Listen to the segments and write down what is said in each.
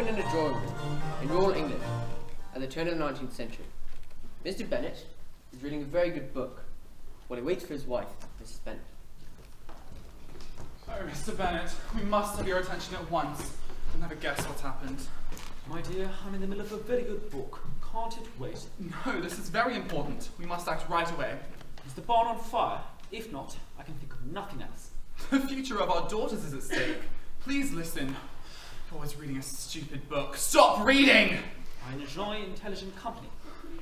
woman in a drawing room in rural England at the turn of the 19th century. Mr. Bennet is reading a very good book while he waits for his wife, Mrs. Bennet. Oh, Mr. Bennet, we must have your attention at once. You'll never guess what's happened. My dear, I'm in the middle of a very good book. Can't it wait? No, this is very important. We must act right away. Is the barn on fire? If not, I can think of nothing else. The future of our daughters is at stake. Please listen. You're always reading a stupid book. Stop reading! I enjoy intelligent company,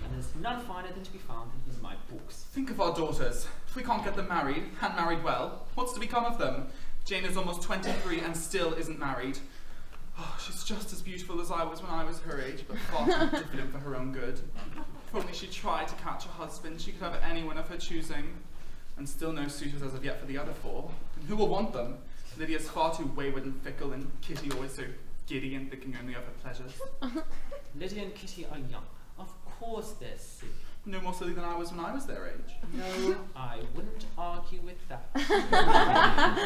and there's none finer than to be found in my books. Think of our daughters. If we can't get them married, and married well, what's to become of them? Jane is almost 23 and still isn't married. Oh, she's just as beautiful as I was when I was her age, but far too diffident for her own good. If only she tried to catch a husband, she could have anyone of her choosing. And still no suitors as of yet for the other four. And who will want them? Lydia's far too wayward and fickle, and Kitty always so giddy and thinking only of her pleasures. Lydia and Kitty are young. Of course they're silly. No more silly than I was when I was their age. No, I wouldn't argue with that.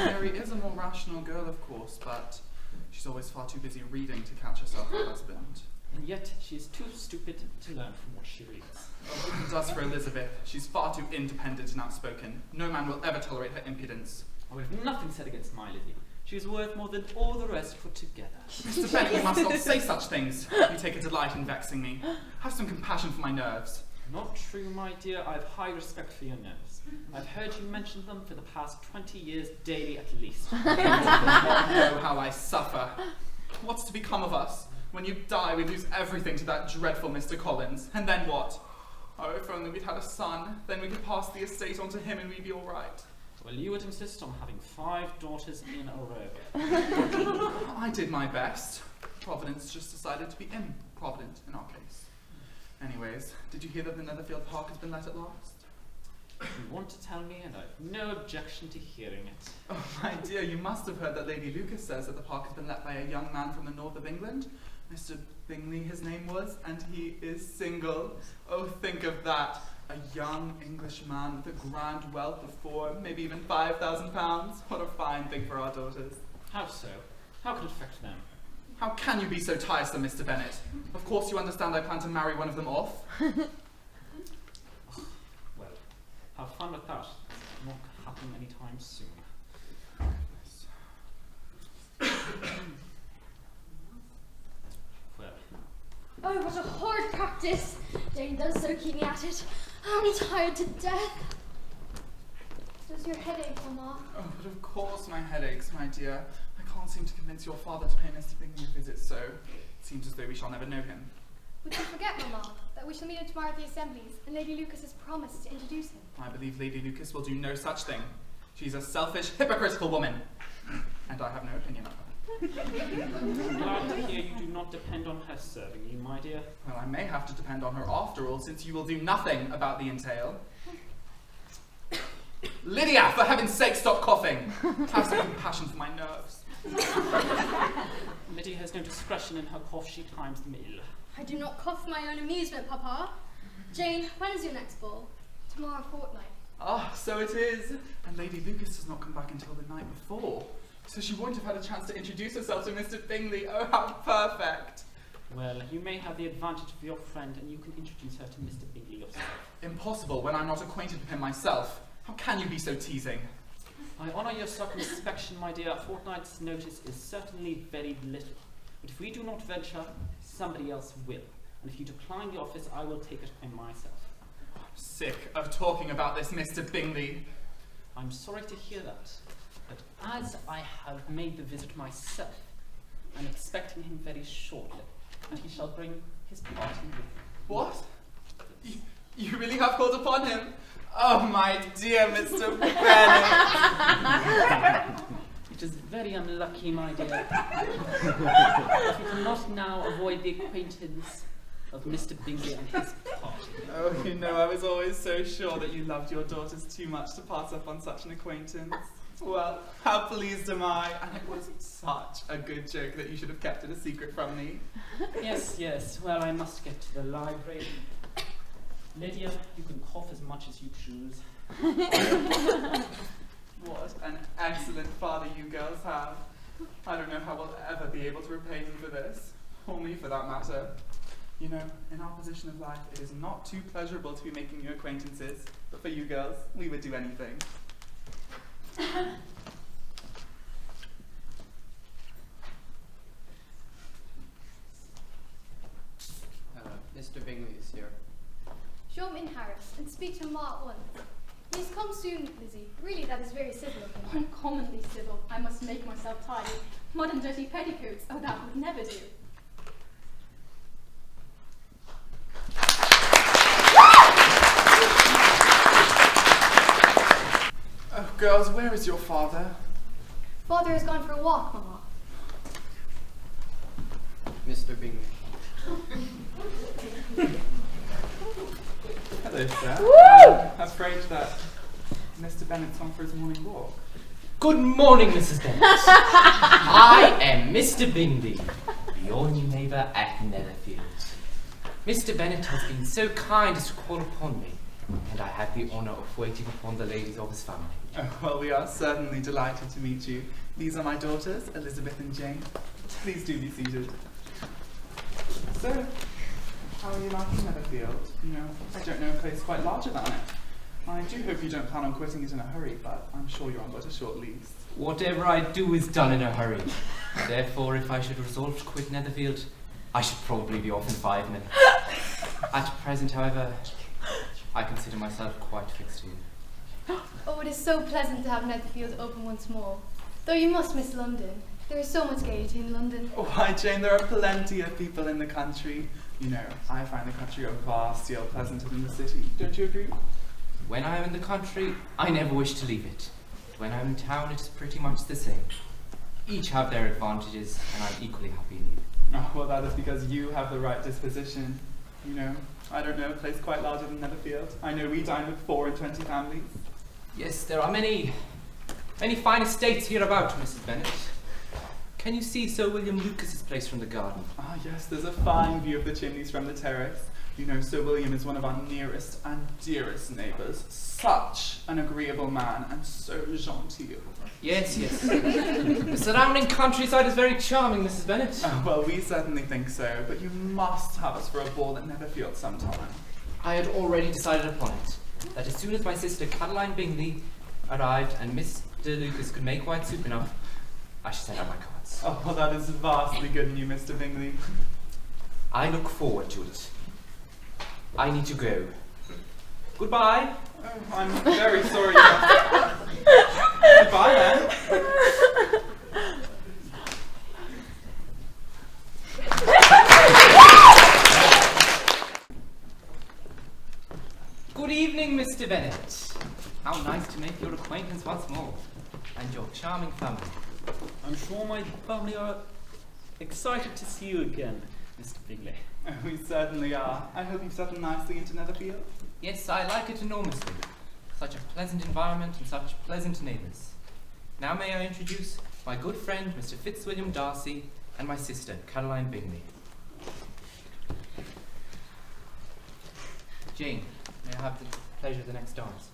Mary is a more rational girl, of course, but she's always far too busy reading to catch herself a husband. And yet she's too stupid to learn from what she reads. Oh, as for Elizabeth, she's far too independent and outspoken. No man will ever tolerate her impudence. I have nothing said against my Lydia. She is worth more than all the rest put together. Mr. Bennet, you must not say such things. You take a delight in vexing me. Have some compassion for my nerves. Not true, my dear. I have high respect for your nerves. I've heard you mention them for the past 20 years daily at least. You do not know how I suffer. What's to become of us? When you die, we lose everything to that dreadful Mr. Collins. And then what? Oh, if only we'd had a son, then we could pass the estate on to him and we'd be all right. Well, you would insist on having 5 daughters in a row. I did my best. Providence just decided to be improvident in our case. Anyways, did you hear that the Netherfield Park has been let at last? You want to tell me, and I've no objection to hearing it. Oh, my dear, you must have heard that Lady Lucas says that the park has been let by a young man from the north of England. Mr. Bingley, his name was, and he is single. Oh, think of that. A young English man with a grand wealth of 4, maybe even £5,000. What a fine thing for our daughters. How so? How could it affect them? How can you be so tiresome, Mr. Bennet? Of course you understand I plan to marry one of them off. Well, have fun with that. It's not happening anytime soon. Well. Oh, what a horrid practice! Jane does so keep me at it. I'm tired to death. Does your headache, Mamma? Oh, but of course my head aches, my dear. I can't seem to convince your father to pay Mr. Bingley a visit, so it seems as though we shall never know him. Would you forget, Mamma, that we shall meet him tomorrow at the assemblies, and Lady Lucas has promised to introduce him? I believe Lady Lucas will do no such thing. She's a selfish, hypocritical woman, and I have no opinion of her. I'm glad to hear you do not depend on her serving you, my dear. Well, I may have to depend on her after all, since you will do nothing about the entail. Lydia, for heaven's sake, stop coughing. Have some compassion for my nerves. Lydia has no discretion in her cough. She times them ill. I do not cough for my own amusement, Papa. Jane, when is your next ball? Tomorrow fortnight. Ah, so it is. And Lady Lucas does not come back until the night before. So she won't have had a chance to introduce herself to Mr. Bingley. Oh, how perfect. Well, you may have the advantage of your friend, and you can introduce her to Mr. Bingley yourself. Impossible when I'm not acquainted with him myself. How can you be so teasing? I honour your circumspection, my dear. A fortnight's notice is certainly very little. But if we do not venture, somebody else will. And if you decline the office, I will take it upon myself. I'm sick of talking about this, Mr. Bingley. I'm sorry to hear that. But as I have made the visit myself, I'm expecting him very shortly. And he shall bring his party with him. What? You really have called upon him? Oh, my dear Mr. Bennet. It is very unlucky, my dear. But we cannot now avoid the acquaintance of Mr. Bingley and his party. Oh, you know, I was always so sure that you loved your daughters too much to pass up on such an acquaintance. Well, how pleased am I, and it was such a good joke that you should have kept it a secret from me. Yes, yes, well, I must get to the library. Lydia, you can cough as much as you choose. What an excellent father you girls have. I don't know how we'll ever be able to repay him for this. only for that matter. You know, in our position of life, it is not too pleasurable to be making new acquaintances, but for you girls, we would do anything. Mr. Bingley is here. Show him in, Harris, and speak to him all at once. Please come soon, Lizzie. Really, that is very civil of him. Uncommonly civil. I must make myself tidy. Mud and dirty petticoats. Oh, that would never do. Oh, girls, where is your father? Father has gone for a walk, Mamma. Mr. Bingley. Hello, sir. Afraid that Mr. Bennet's on for his morning walk. Good morning, Mrs. Bennett. I am Mr. Bingley, your new neighbour at Netherfield. Mr. Bennet has been so kind as to call upon me, and I have the honour of waiting upon the ladies of his family. Oh, well, we are certainly delighted to meet you. These are my daughters, Elizabeth and Jane. Please do be seated. So, how are you liking Netherfield? You know, I don't know a place quite larger than it. I do hope you don't plan on quitting it in a hurry, but I'm sure you're on but a short lease. Whatever I do is done in a hurry. Therefore, if I should resolve to quit Netherfield, I should probably be off in 5 minutes. At present, however, I consider myself quite fixed here. Oh, it is so pleasant to have Netherfield open once more. Though you must miss London. There is so much gaiety in London. Oh, why, Jane, there are plenty of people in the country. You know, I find the country a vast deal pleasanter than the city. Don't you agree? When I am in the country, I never wish to leave it. But when I'm in town, it is pretty much the same. Each have their advantages, and I'm equally happy in either. Oh, well, that is because you have the right disposition. You know, I don't know a place quite larger than Netherfield. I know we dine with 4 and 20 families. Yes, there are many fine estates hereabout, Mrs. Bennet. Can you see Sir William Lucas's place from the garden? Ah, yes, there's a fine view of the chimneys from the terrace. You know, Sir William is one of our nearest and dearest neighbours. Such an agreeable man, and so genteel. Yes, yes. The surrounding countryside is very charming, Mrs. Bennet. Oh, well, we certainly think so, but you must have us for a ball at Netherfield sometime. I had already decided upon it, that as soon as my sister Caroline Bingley arrived and Mr. Lucas could make white soup enough, I should send out my cards. Oh, well, that is vastly good in you, Mr. Bingley. I look forward to it. I need to go. Goodbye. Oh, I'm very sorry. Goodbye, then. Good evening, Mr. Bennet. How nice to make your acquaintance once more, and your charming family. I'm sure my family are excited to see you again, Mr. Bingley. Oh, we certainly are. I hope you've settled nicely into Netherfield. Yes, I like it enormously. Such a pleasant environment and such pleasant neighbours. Now may I introduce my good friend, Mr. Fitzwilliam Darcy, and my sister, Caroline Bingley. Jane, may I have the pleasure of the next dance?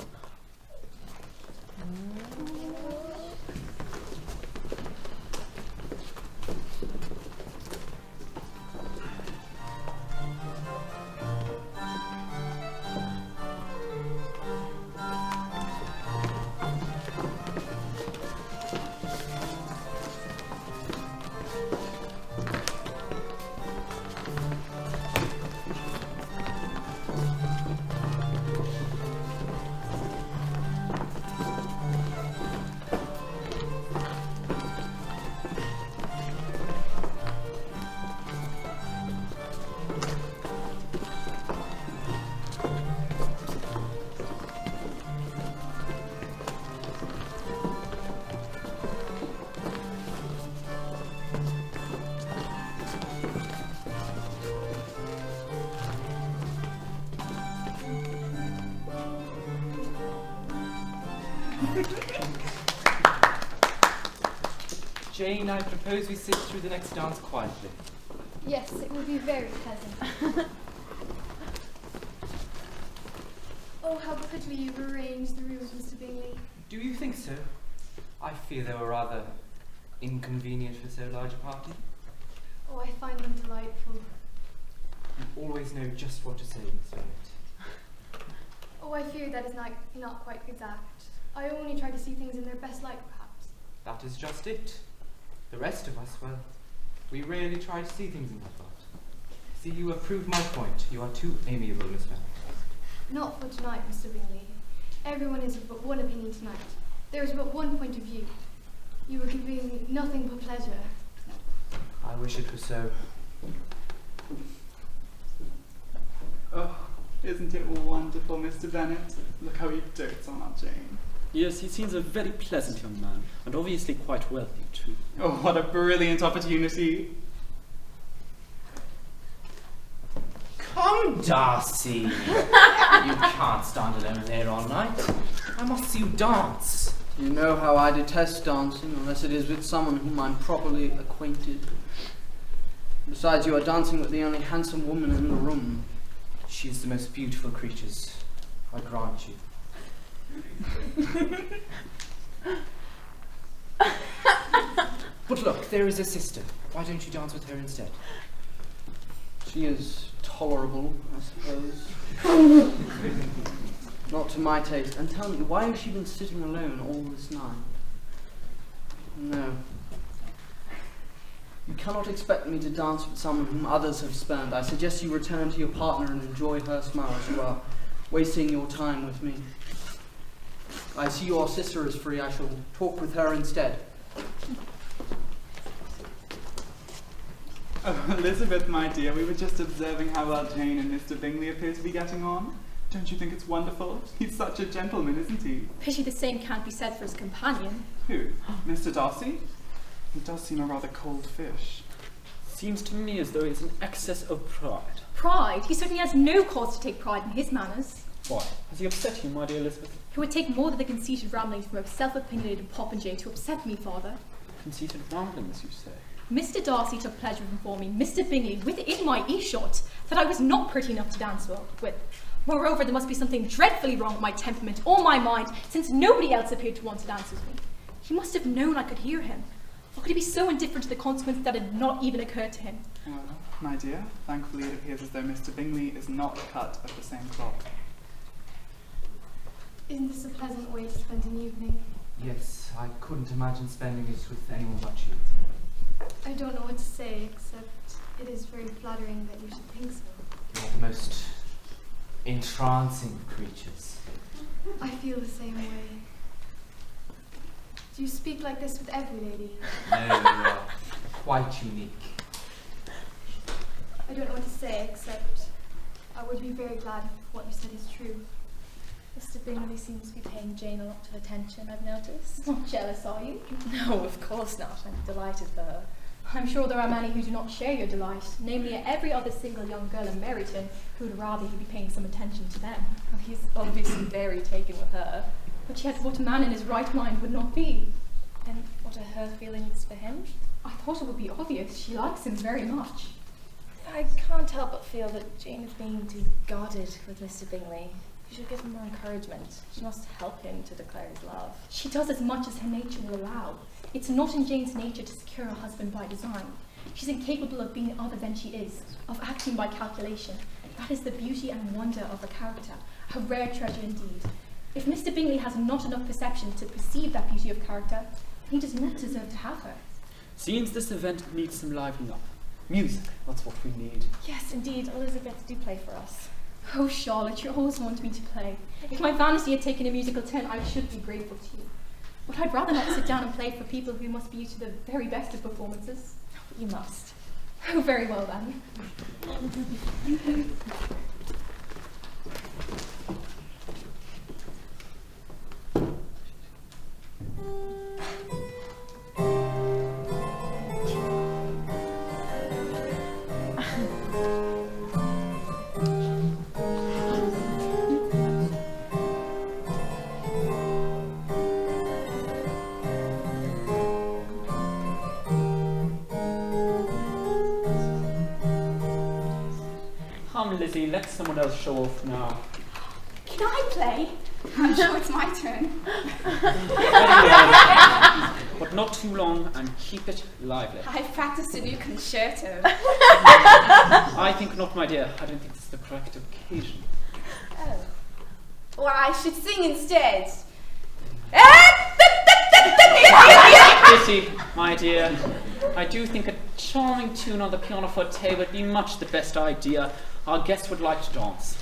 Jane, I propose we sit through the next dance quietly. Yes, it will be very pleasant. Oh, how prettily you've arranged the rooms, Mr. Bingley. Do you think so? I fear they were rather inconvenient for so large a party. Oh, I find them delightful. You always know just what to say, Miss Bennet. Oh, I fear that is not quite exact. I only try to see things in their best light, perhaps. That is just it. The rest of us, well, we rarely try to see things in that light. See, you have proved my point. You are too amiable, Miss Bennet. Not for tonight, Mr. Bingley. Everyone is of but one opinion tonight. There is but one point of view. You are giving nothing but pleasure. I wish it was so. Oh, isn't it wonderful, Mr. Bennet? Look how he dotes on our Jane. Yes, he seems a very pleasant young man, and obviously quite wealthy too. Oh, what a brilliant opportunity. Come, Darcy. You can't stand alone there all night. I must see you dance. You know how I detest dancing, unless it is with someone whom I'm properly acquainted. Besides, you are dancing with the only handsome woman in the room. She is the most beautiful creatures, I grant you. But look, there is a sister. Why don't you dance with her instead? She is tolerable, I suppose. Not to my taste. And tell me, why has she been sitting alone all this night? No. You cannot expect me to dance with someone whom others have spurned. I suggest you return to your partner and enjoy her smiles. You are wasting your time with me. I see your sister is free. I shall talk with her instead. Oh, Elizabeth, my dear, we were just observing how well Jane and Mr. Bingley appear to be getting on. Don't you think it's wonderful? He's such a gentleman, isn't he? Pity the same can't be said for his companion. Who? Mr. Darcy? He does seem a rather cold fish. Seems to me as though he has an excess of pride. Pride? He certainly has no cause to take pride in his manners. Why? Has he upset you, my dear Elizabeth? It would take more than the conceited ramblings from a self-opinionated popinjay to upset me, father. Conceited ramblings, you say? Mr. Darcy took pleasure in informing Mr. Bingley, within my earshot, that I was not pretty enough to dance with. Moreover, there must be something dreadfully wrong with my temperament or my mind, since nobody else appeared to want to dance with me. He must have known I could hear him. Or could he be so indifferent to the consequence that it had not even occurred to him? Well, my dear, thankfully it appears as though Mr. Bingley is not cut of the same cloth. Isn't this a pleasant way to spend an evening? Yes, I couldn't imagine spending it with anyone but you. I don't know what to say, except it is very flattering that you should think so. You're the most entrancing of creatures. I feel the same way. Do you speak like this with every lady? No, you are quite unique. I don't know what to say, except I would be very glad if what you said is true. Mr. Bingley seems to be paying Jane a lot of attention, I've noticed. Not jealous, are you? No, of course not. I'm delighted for her. I'm sure there are many who do not share your delight, namely every other single young girl in Meryton who would rather he be paying some attention to them. Well, he's obviously very taken with her. But yet what man in his right mind would not be? And what are her feelings for him? I thought it would be obvious. She likes him very much. I can't help but feel that Jane is being too guarded with Mr. Bingley. She should give him more encouragement. She must help him to declare his love. She does as much as her nature will allow. It's not in Jane's nature to secure a husband by design. She's incapable of being other than she is, of acting by calculation. That is the beauty and wonder of her character, a rare treasure indeed. If Mr. Bingley has not enough perception to perceive that beauty of character, he does not deserve to have her. Seems this event needs some livening up. Music, that's what we need. Yes, indeed. Elizabeth, do play for us. Oh, Charlotte, you always want me to play. If my vanity had taken a musical turn, I should be grateful to you. But I'd rather not sit down and play for people who must be used to the very best of performances. You must. Oh, very well then. Come, Lizzie, let someone else show off now. Can I play? I'm sure it's my turn. But not too long and keep it lively. I've practiced a new concerto. I think not, my dear. I don't think this is the correct occasion. Oh. Well, I should sing instead. Pity, my dear. I do think a charming tune on the pianoforte would be much the best idea. Our guests would like to dance.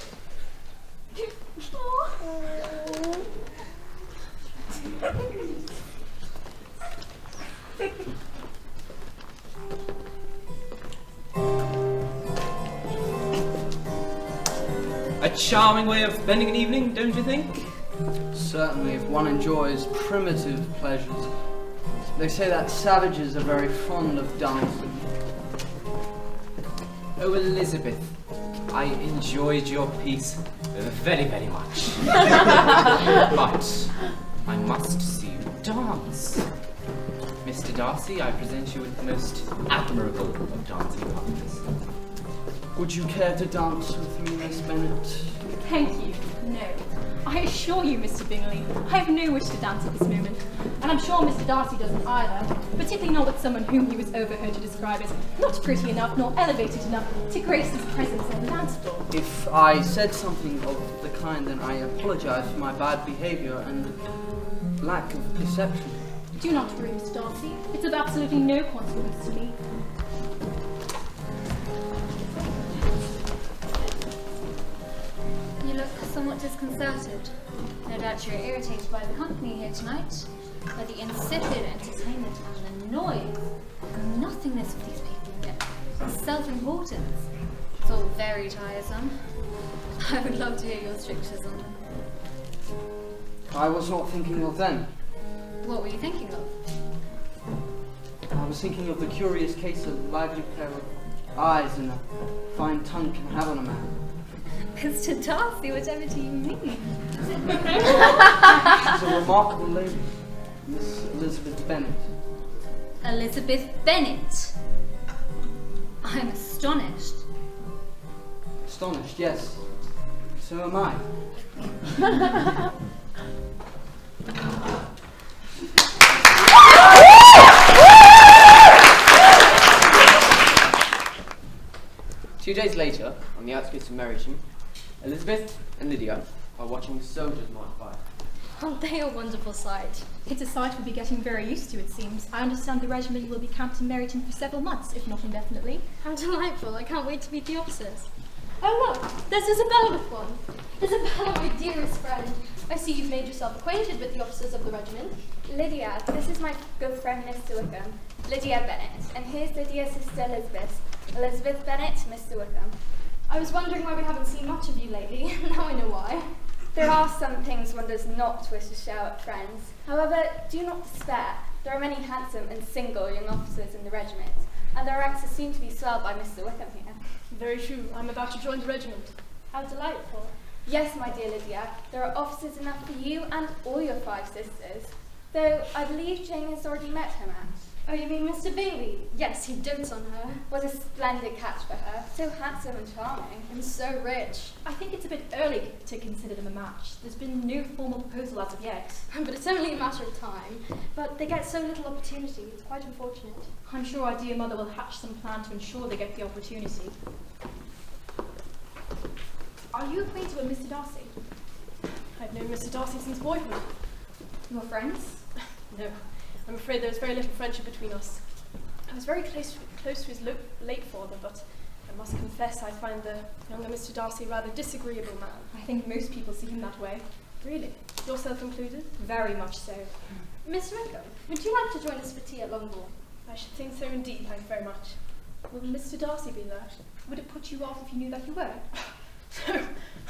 A charming way of spending an evening, don't you think? Certainly, if one enjoys primitive pleasures. They say that savages are very fond of dancing. Oh, Elizabeth, I enjoyed your piece very, very much. But I must see you dance. Mr. Darcy, I present you with the most admirable of dancing partners. Would you care to dance with me, Miss Bennet? Thank you. No. I assure you, Mr. Bingley, I have no wish to dance at this moment. And I'm sure Mr. Darcy doesn't either, particularly not with someone whom he was overheard to describe as not pretty enough nor elevated enough to grace his presence on the dance floor. If I said something of the kind, then I apologize for my bad behavior and lack of perception. Do not worry, Mr. Darcy. It's of absolutely no consequence to me. You look somewhat disconcerted. No doubt you're irritated by the company here tonight, by the insipid entertainment and the noise, and the nothingness of these people, yet the self-importance. It's all very tiresome. I would love to hear your strictures on them. I was not thinking of them. What were you thinking of? I was thinking of the curious case a lively pair of eyes and a fine tongue can have on a man. Mr. Darcy, whatever do you mean? She's a remarkable lady, Miss Elizabeth Bennet. Elizabeth Bennet. I'm astonished. Astonished, yes. So am I. 2 days later, on the outskirts of Meryton, Elizabeth and Lydia are watching soldiers march by. Aren't they a wonderful sight? It's a sight we'll be getting very used to, it seems. I understand the regiment will be camped in Meryton for several months, if not indefinitely. How delightful. I can't wait to meet the officers. Oh look, there's Isabella with one. Isabella, my dearest friend. I see you've made yourself acquainted with the officers of the regiment. Lydia, this is my good friend Mr. Wickham, Lydia Bennet, and here's Lydia's sister Elizabeth. Elizabeth Bennet, Mr. Wickham. I was wondering why we haven't seen much of you lately. Now I know why. There are some things one does not wish to share with friends. However, do not despair. There are many handsome and single young officers in the regiment, and their ranks are soon to be swelled by Mr. Wickham here. Very true. I'm about to join the regiment. How delightful. Yes, my dear Lydia, there are officers enough for you and all your 5 sisters. Though I believe Jane has already met her match. Oh, you mean Mr. Bingley? Yes, he dotes on her. What a splendid catch for her. So handsome and charming. And so rich. I think it's a bit early to consider them a match. There's been no formal proposal as of yet. But it's only a matter of time. But they get so little opportunity. It's quite unfortunate. I'm sure our dear mother will hatch some plan to ensure they get the opportunity. Are you acquainted with Mr. Darcy? I've known Mr. Darcy since boyhood. Your friends? No, I'm afraid there was very little friendship between us. I was very close to his late father, but I must confess I find the younger Mr. Darcy a rather disagreeable man. I think most people see him that way. Really? Yourself included? Very much so. Miss Wickham, would you like to join us for tea at Longbourn? I should think so indeed, thank you very much. Will Mr. Darcy be there? Would it put you off if you knew that you were? No,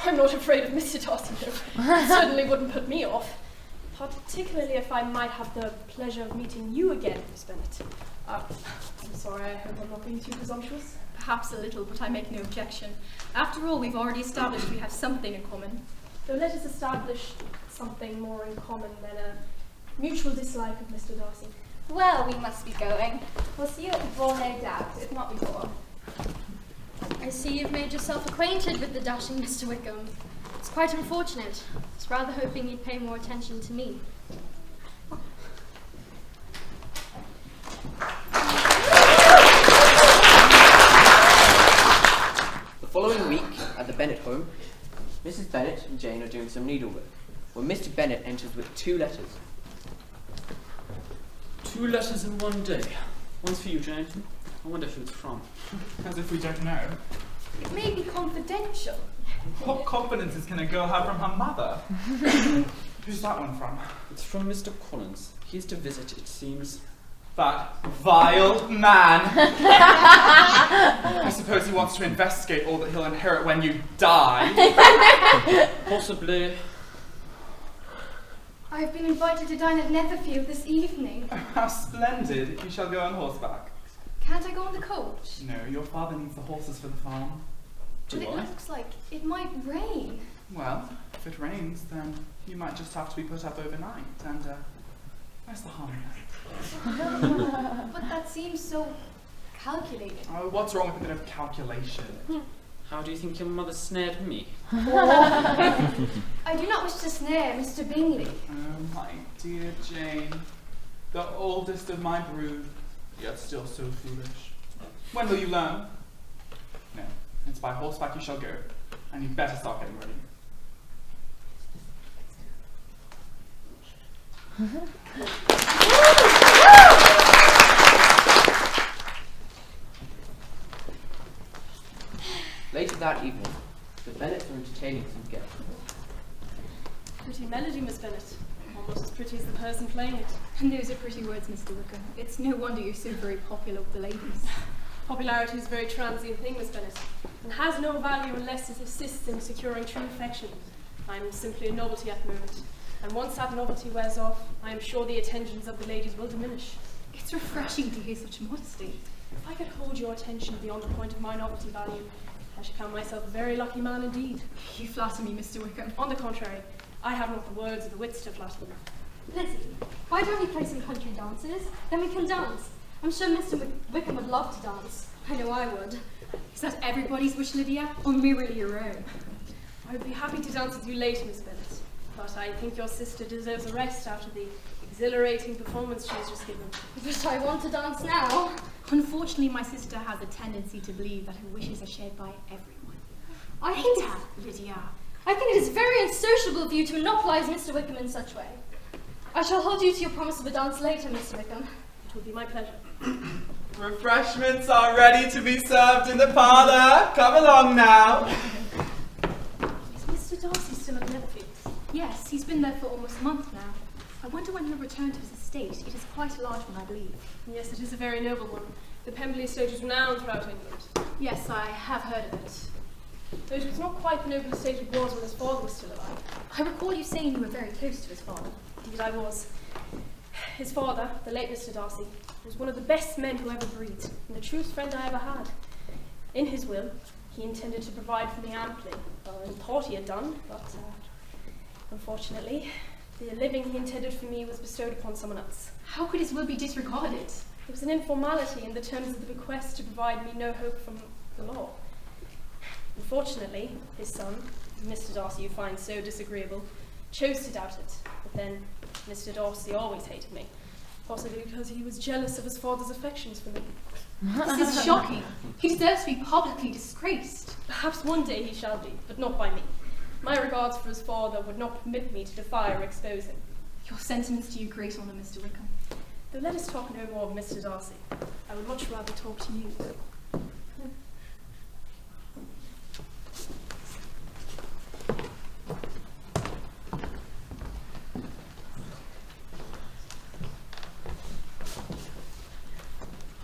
I'm not afraid of Mr. Darcy, though. It certainly wouldn't put me off. Particularly if I might have the pleasure of meeting you again, Miss Bennet. I'm sorry, I hope I'm not being too presumptuous. Perhaps a little, but I make no objection. After all, we've already established we have something in common. So let us establish something more in common than a mutual dislike of Mr. Darcy. Well, we must be going. We'll see you at the ball, no doubt, if not before. I see you've made yourself acquainted with the dashing Mr. Wickham. It's quite unfortunate. I was rather hoping you'd pay more attention to me. Bennet home. Mrs. Bennet and Jane are doing some needlework, when Mr. Bennet enters with 2 letters. 2 letters in one day. One's for you, Jane. I wonder who it's from. As if we don't know. It may be confidential. What confidences can a girl have from her mother? Who's that one from? It's from Mr. Collins. He's to visit, it seems. That vile man! I suppose he wants to investigate all that he'll inherit when you die. Possibly. I have been invited to dine at Netherfield this evening. Oh, how splendid. You shall go on horseback. Can't I go on the coach? No, your father needs the horses for the farm. But it looks like it might rain. Well, if it rains, then you might just have to be put up overnight, and, where's the harm in that? But that seems so calculated. Oh, what's wrong with a bit of calculation? How do you think your mother snared me? I do not wish to snare Mr. Bingley. Oh, my dear Jane. The oldest of my brood, yet still so foolish. When will you learn? No, it's by horseback you shall go, and you'd better start getting ready. Later that evening, the Bennets are entertaining some guests. Pretty melody, Miss Bennet. Almost as pretty as the person playing it. And those are pretty words, Mr. Wickham. It's no wonder you're so very popular with the ladies. Popularity is a very transient thing, Miss Bennet, and has no value unless it assists in securing true affection. I'm simply a novelty at the moment, and once that novelty wears off, I am sure the attentions of the ladies will diminish. It's refreshing to hear such modesty. If I could hold your attention beyond the point of my novelty value, I should count myself a very lucky man indeed. You flatter me, Mr. Wickham. On the contrary, I have not the words or the wits to flatter them. Lizzie, why don't we play some country dances? Then we can dance. I'm sure Mr. Wickham would love to dance. I know I would. Is that everybody's wish, Lydia, or merely your own? I would be happy to dance with you later, Miss Bennet, but I think your sister deserves a rest after the exhilarating performance she has just given. But I want to dance now. Unfortunately, my sister has a tendency to believe that her wishes are shared by everyone. I think Lydia. I think it is very unsociable of you to monopolize Mr. Wickham in such way. I shall hold you to your promise of a dance later, Mr. Wickham. It will be my pleasure. Refreshments are ready to be served in the parlour. Come along now. Is Mr. Darcy still at Netherfield? Yes, he's been there for almost a month now. I wonder when he'll return to his estate. It is quite a large one, I believe. Yes, it is a very noble one. The Pemberley estate is renowned throughout England. Yes, I have heard of it. Though it was not quite the noble estate it was when his father was still alive. I recall you saying you were very close to his father. Indeed, I was. His father, the late Mr. Darcy, was one of the best men who ever breathed, and the truest friend I ever had. In his will, he intended to provide for me amply. Well, I thought he had done, but unfortunately, the living he intended for me was bestowed upon someone else. How could his will be disregarded? It was an informality in the terms of the bequest to provide me no hope from the law. Unfortunately, his son, Mr. Darcy, you find so disagreeable, chose to doubt it. But then, Mr. Darcy always hated me, possibly because he was jealous of his father's affections for me. This is shocking. He deserves to be publicly disgraced. Perhaps one day he shall be, but not by me. My regards for his father would not permit me to defy or expose him. Your sentiments do you great honour, Mr. Wickham. Though let us talk no more of Mr. Darcy. I would much rather talk to you.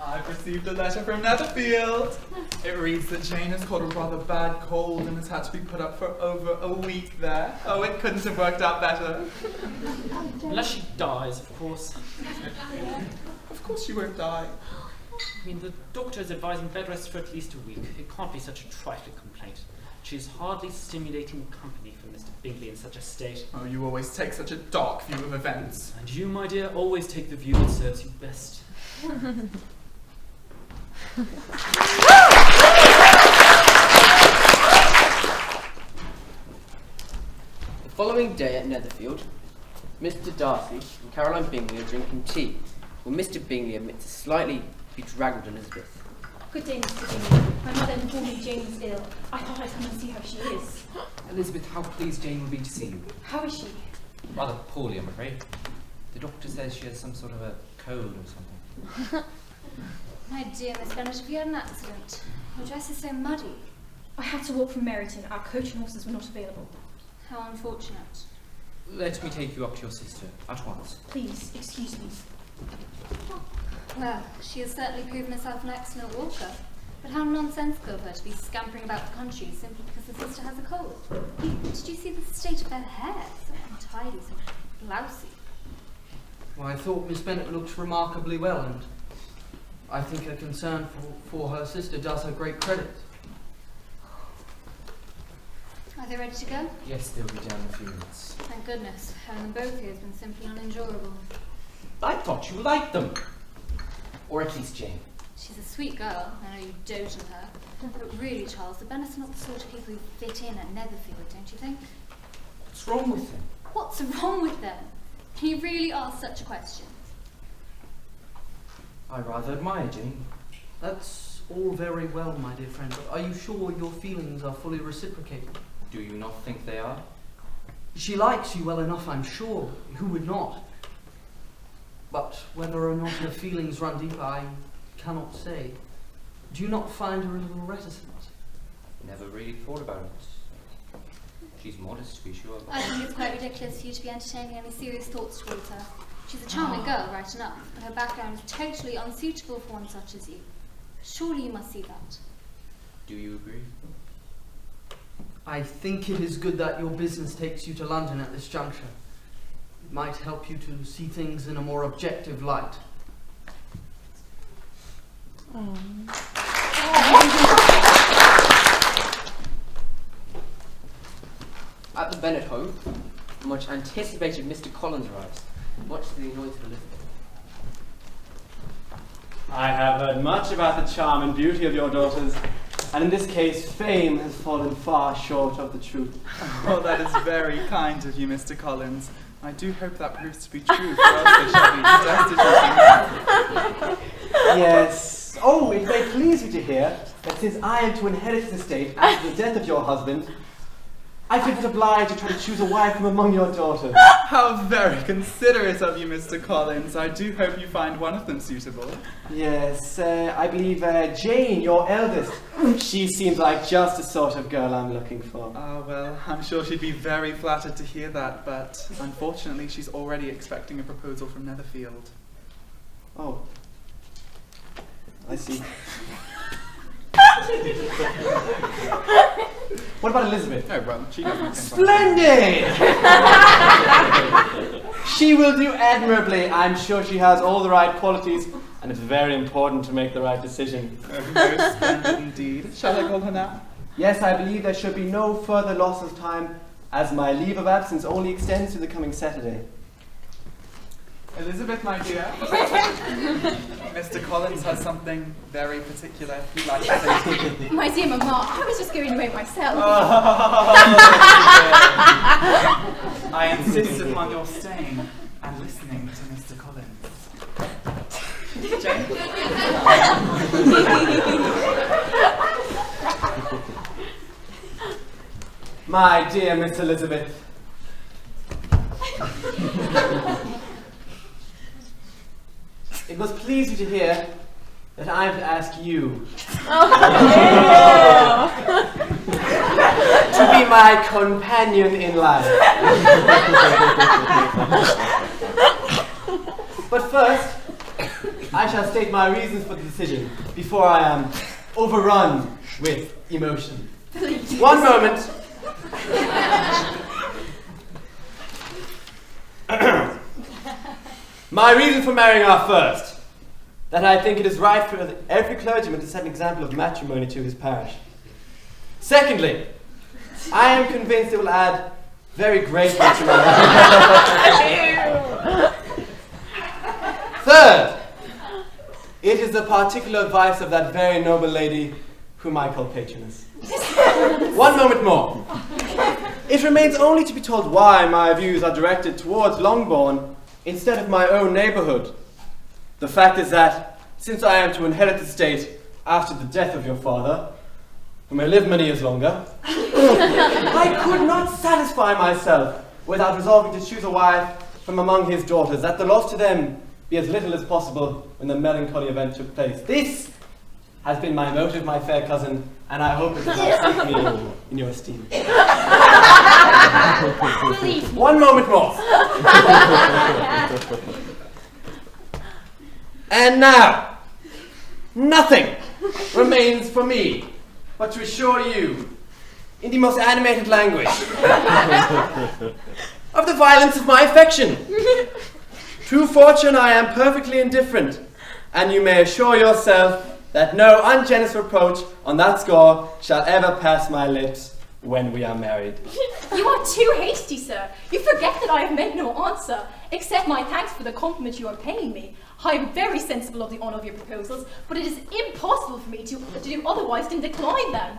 I've received a letter from Netherfield. It reads that Jane has caught a rather bad cold and has had to be put up for over a week there. Oh, it couldn't have worked out better. Unless she dies, of course. Of course she won't die. I mean, the doctor is advising bed rest for at least a week. It can't be such a trifling complaint. She is hardly stimulating company for Mr. Bingley in such a state. Oh, you always take such a dark view of events. And you, my dear, always take the view that serves you best. The following day at Netherfield, Mr. Darcy and Caroline Bingley are drinking tea, when Mr. Bingley admits a slightly bedraggled Elizabeth. Good day, Mr. Bingley. My mother informed me Jane is ill. I thought I'd come and see how she is. Elizabeth, how pleased Jane will be to see you. How is she? Rather poorly, I'm afraid. The doctor says she has some sort of a cold or something. My dear Miss Bennet, have you had an accident? Your dress is so muddy. I had to walk from Meryton. Our coach and horses were not available. How unfortunate. Let me take you up to your sister at once. Please, excuse me. Well, she has certainly proven herself an excellent walker. But how nonsensical of her to be scampering about the country simply because her sister has a cold. Did you see the state of her hair? So untidy, so blousy. Well, I thought Miss Bennet looked remarkably well, and I think her concern for her sister does her great credit. Are they ready to go? Yes, they'll be down in a few minutes. Thank goodness. Having them both here has been simply unendurable. I thought you liked them. Or at least Jane. She's a sweet girl. I know you dote on her. But really, Charles, the Bennets are not the sort of people who fit in at Netherfield, don't you think? What's wrong with them? What's wrong with them? Can you really ask such a question? I rather admire Jane. That's all very well, my dear friend, but are you sure your feelings are fully reciprocated? Do you not think they are? She likes you well enough, I'm sure. Who would not? But whether or not her feelings run deep, I cannot say. Do you not find her a little reticent? Never really thought about it. She's modest, to be sure. I think it's quite ridiculous for you to be entertaining any serious thoughts towards her. She's a charming girl, right enough, but her background is totally unsuitable for one such as you. Surely you must see that. Do you agree? I think it is good that your business takes you to London at this juncture. It might help you to see things in a more objective light. At the Bennet home, the much anticipated Mr. Collins arrives, much to the annoyance of Elizabeth. I have heard much about the charm and beauty of your daughters, and in this case, fame has fallen far short of the truth. Oh, that is very kind of you, Mr. Collins. I do hope that proves to be true, for else they shall be destitute. Yes. Oh, it may please you to hear that since I am to inherit this estate after the death of your husband, I feel but obliged to try to choose a wife from among your daughters. How very considerate of you, Mr. Collins. I do hope you find one of them suitable. Yes, I believe Jane, your eldest. She seems like just the sort of girl I'm looking for. Ah, well, I'm sure she'd be very flattered to hear that, but unfortunately she's already expecting a proposal from Netherfield. Oh. I see. What about Elizabeth? Oh, well, she doesn't. Splendid! She will do admirably. I'm sure she has all the right qualities, and it's very important to make the right decision. Oh, most splendid indeed. Shall I call her now? Yes, I believe there should be no further loss of time, as my leave of absence only extends to the coming Saturday. Elizabeth, my dear. Mr. Collins has something very particular he'd like to say to you. My dear Mamma, I was just going away myself. I insist upon your staying and listening to Mr. Collins. Jane? My dear Miss Elizabeth. It must please you to hear that I am to ask you to be my companion in life. But first, I shall state my reasons for the decision before I am overrun with emotion. One moment. My reason for marrying are first, that I think it is right for every clergyman to set an example of matrimony to his parish. Secondly, I am convinced it will add very greatly to my life. Third, it is the particular advice of that very noble lady whom I call patroness. One moment more. It remains only to be told why my views are directed towards Longbourn instead of my own neighbourhood. The fact is that, since I am to inherit the estate, after the death of your father, who may live many years longer, I could not satisfy myself without resolving to choose a wife from among his daughters, that the loss to them be as little as possible when the melancholy event took place. This has been my motive, my fair cousin, and I hope it does not sink me in your esteem. Believe me. One moment more. And now, nothing remains for me but to assure you, in the most animated language, of the violence of my affection. To fortune I am perfectly indifferent, and you may assure yourself that no ungenerous reproach on that score shall ever pass my lips when we are married. You are too hasty, sir. You forget that I have made no answer, except my thanks for the compliment you are paying me. I am very sensible of the honour of your proposals, but it is impossible for me to do otherwise than decline them.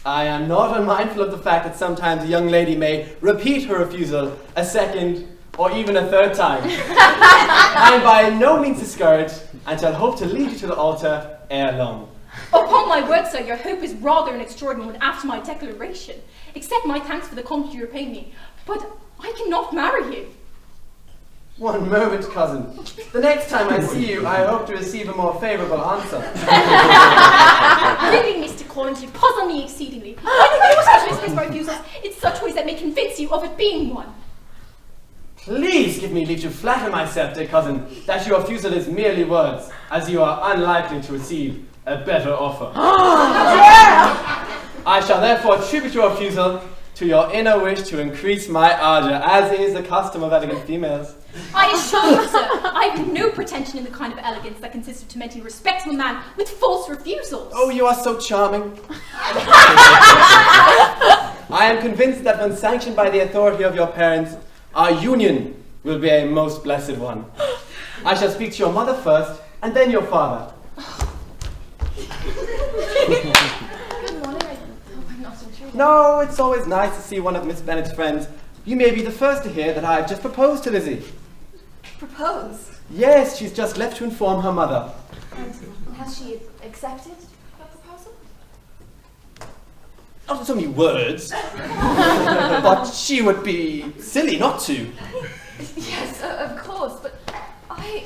I am not unmindful of the fact that sometimes a young lady may repeat her refusal a second or even a third time. I am by no means discouraged, and shall hope to lead you to the altar ere long. Upon my word, sir, your hope is rather an extraordinary one after my declaration. Accept my thanks for the compliment you are paying me, but I cannot marry you. One moment, cousin. The next time I see you, I hope to receive a more favourable answer. Really, Mr. Collins, you puzzle me exceedingly. I know you must express my refusals in such ways that may convince you of it being one. Please give me leave to flatter myself, dear cousin, that your refusal is merely words, as you are unlikely to receive a better offer. I shall therefore attribute your refusal to your inner wish to increase my ardour, as is the custom of elegant females. I assure you, sir, I have no pretension in the kind of elegance that consists of tormenting a respectable man with false refusals. Oh, you are so charming. I am convinced that when sanctioned by the authority of your parents, our union will be a most blessed one. I shall speak to your mother first, and then your father. Good morning. I hope I'm not intruding. No, it's always nice to see one of Miss Bennet's friends. You may be the first to hear that I have just proposed to Lizzie. Proposed? Yes, she's just left to inform her mother. And has she accepted your proposal? Not in so many words, but she would be silly not to. Yes, of course, but I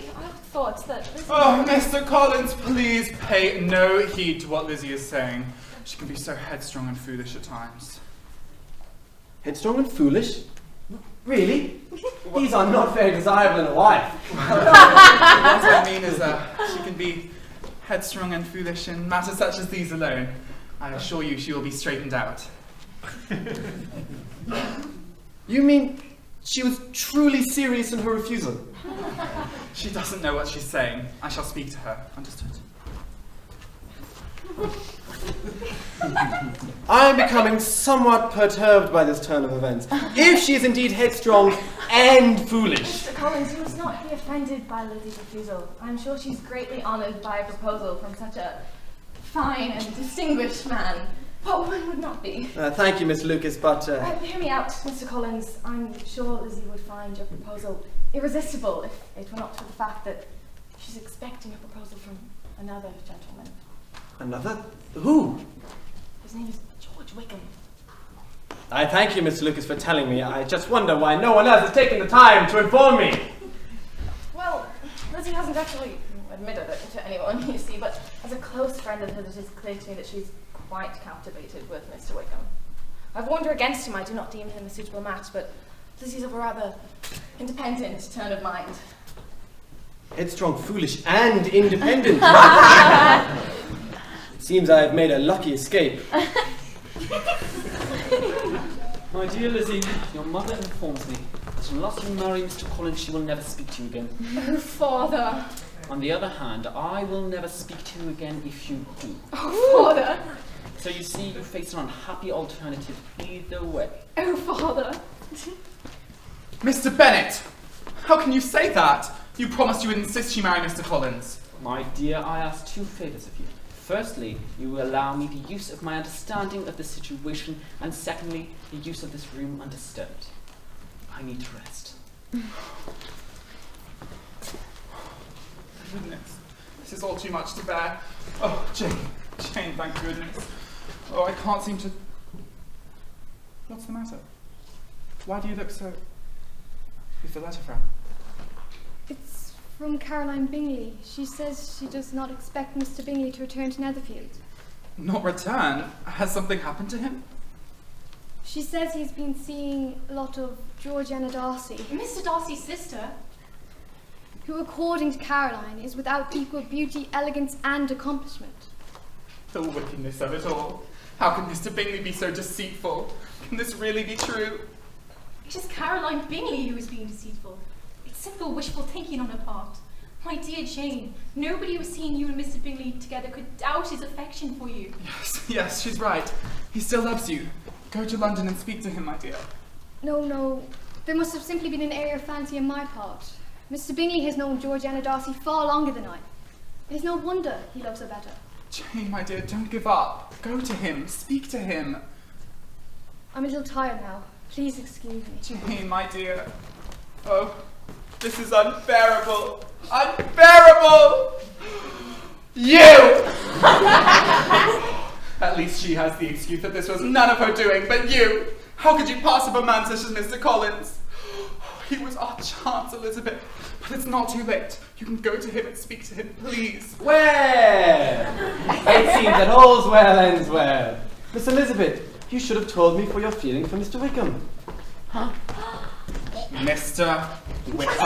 thought that... Oh, Mr. Collins, please pay no heed to what Lizzie is saying. She can be so headstrong and foolish at times. Headstrong and foolish? Really? These are not very desirable in a wife. What I mean is that she can be headstrong and foolish in matters such as these alone. I assure you she will be straightened out. You mean she was truly serious in her refusal? She doesn't know what she's saying. I shall speak to her. Understood? I am becoming somewhat perturbed by this turn of events. If she is indeed headstrong and foolish. Mr. Collins, you must not be offended by Lizzie's refusal. I'm sure she's greatly honoured by a proposal from such a fine and distinguished man. What one would not be? Thank you, Miss Lucas, but... Hear me out, Mr. Collins. I'm sure Lizzie would find your proposal irresistible if it were not for the fact that she's expecting a proposal from another gentleman. Another? Who? His name is George Wickham. I thank you, Mr. Lucas, for telling me. I just wonder why no one else has taken the time to inform me. Well, Lizzie hasn't actually admitted it to anyone, you see, but as a close friend of hers, it is clear to me that she's quite captivated with Mr. Wickham. I've warned her against him. I do not deem him a suitable match, but Lizzie's of a rather independent turn of mind. Headstrong, foolish, and independent. Seems I have made a lucky escape. My dear Lizzie, your mother informs me that unless you marry Mr. Collins, she will never speak to you again. Oh, Father. On the other hand, I will never speak to you again if you do. Oh, Father. So you see, you face an unhappy alternative either way. Oh, Father. Mr. Bennet! How can you say that? You promised you would insist she marry Mr. Collins. My dear, I ask two favours of you. Firstly, you will allow me the use of my understanding of the situation, and secondly, the use of this room undisturbed. I need to rest. Goodness, this is all too much to bear. Oh, Jane, Jane, thank goodness. Oh, I can't seem to... What's the matter? Why do you look so... Who's the letter from? It's from Caroline Bingley. She says she does not expect Mr. Bingley to return to Netherfield. Not return? Has something happened to him? She says he's been seeing a lot of Georgiana Darcy, Mr. Darcy's sister. who, according to Caroline, is without equal beauty, elegance, and accomplishment. The wickedness of it all. How can Mr. Bingley be so deceitful? Can this really be true? It is Caroline Bingley who is being deceitful. It's simple wishful thinking on her part. My dear Jane, nobody who has seen you and Mr. Bingley together could doubt his affection for you. Yes, she's right. He still loves you. Go to London and speak to him, my dear. No. There must have simply been an air of fancy on my part. Mr. Bingley has known Georgiana Darcy far longer than I. It is no wonder he loves her better. Jane, my dear, don't give up. Go to him. Speak to him. I'm a little tired now. Please excuse me. Jane, my dear. Oh, this is unbearable. Unbearable! You! At least she has the excuse that this was none of her doing, but you! How could you pass up a man such as Mr. Collins? He was our chance, Elizabeth. But it's not too late. You can go to him and speak to him, please. Well, it seems that all's well ends well. Miss Elizabeth, you should have told me for your feeling for Mr. Wickham. Huh? Mr. Wickham.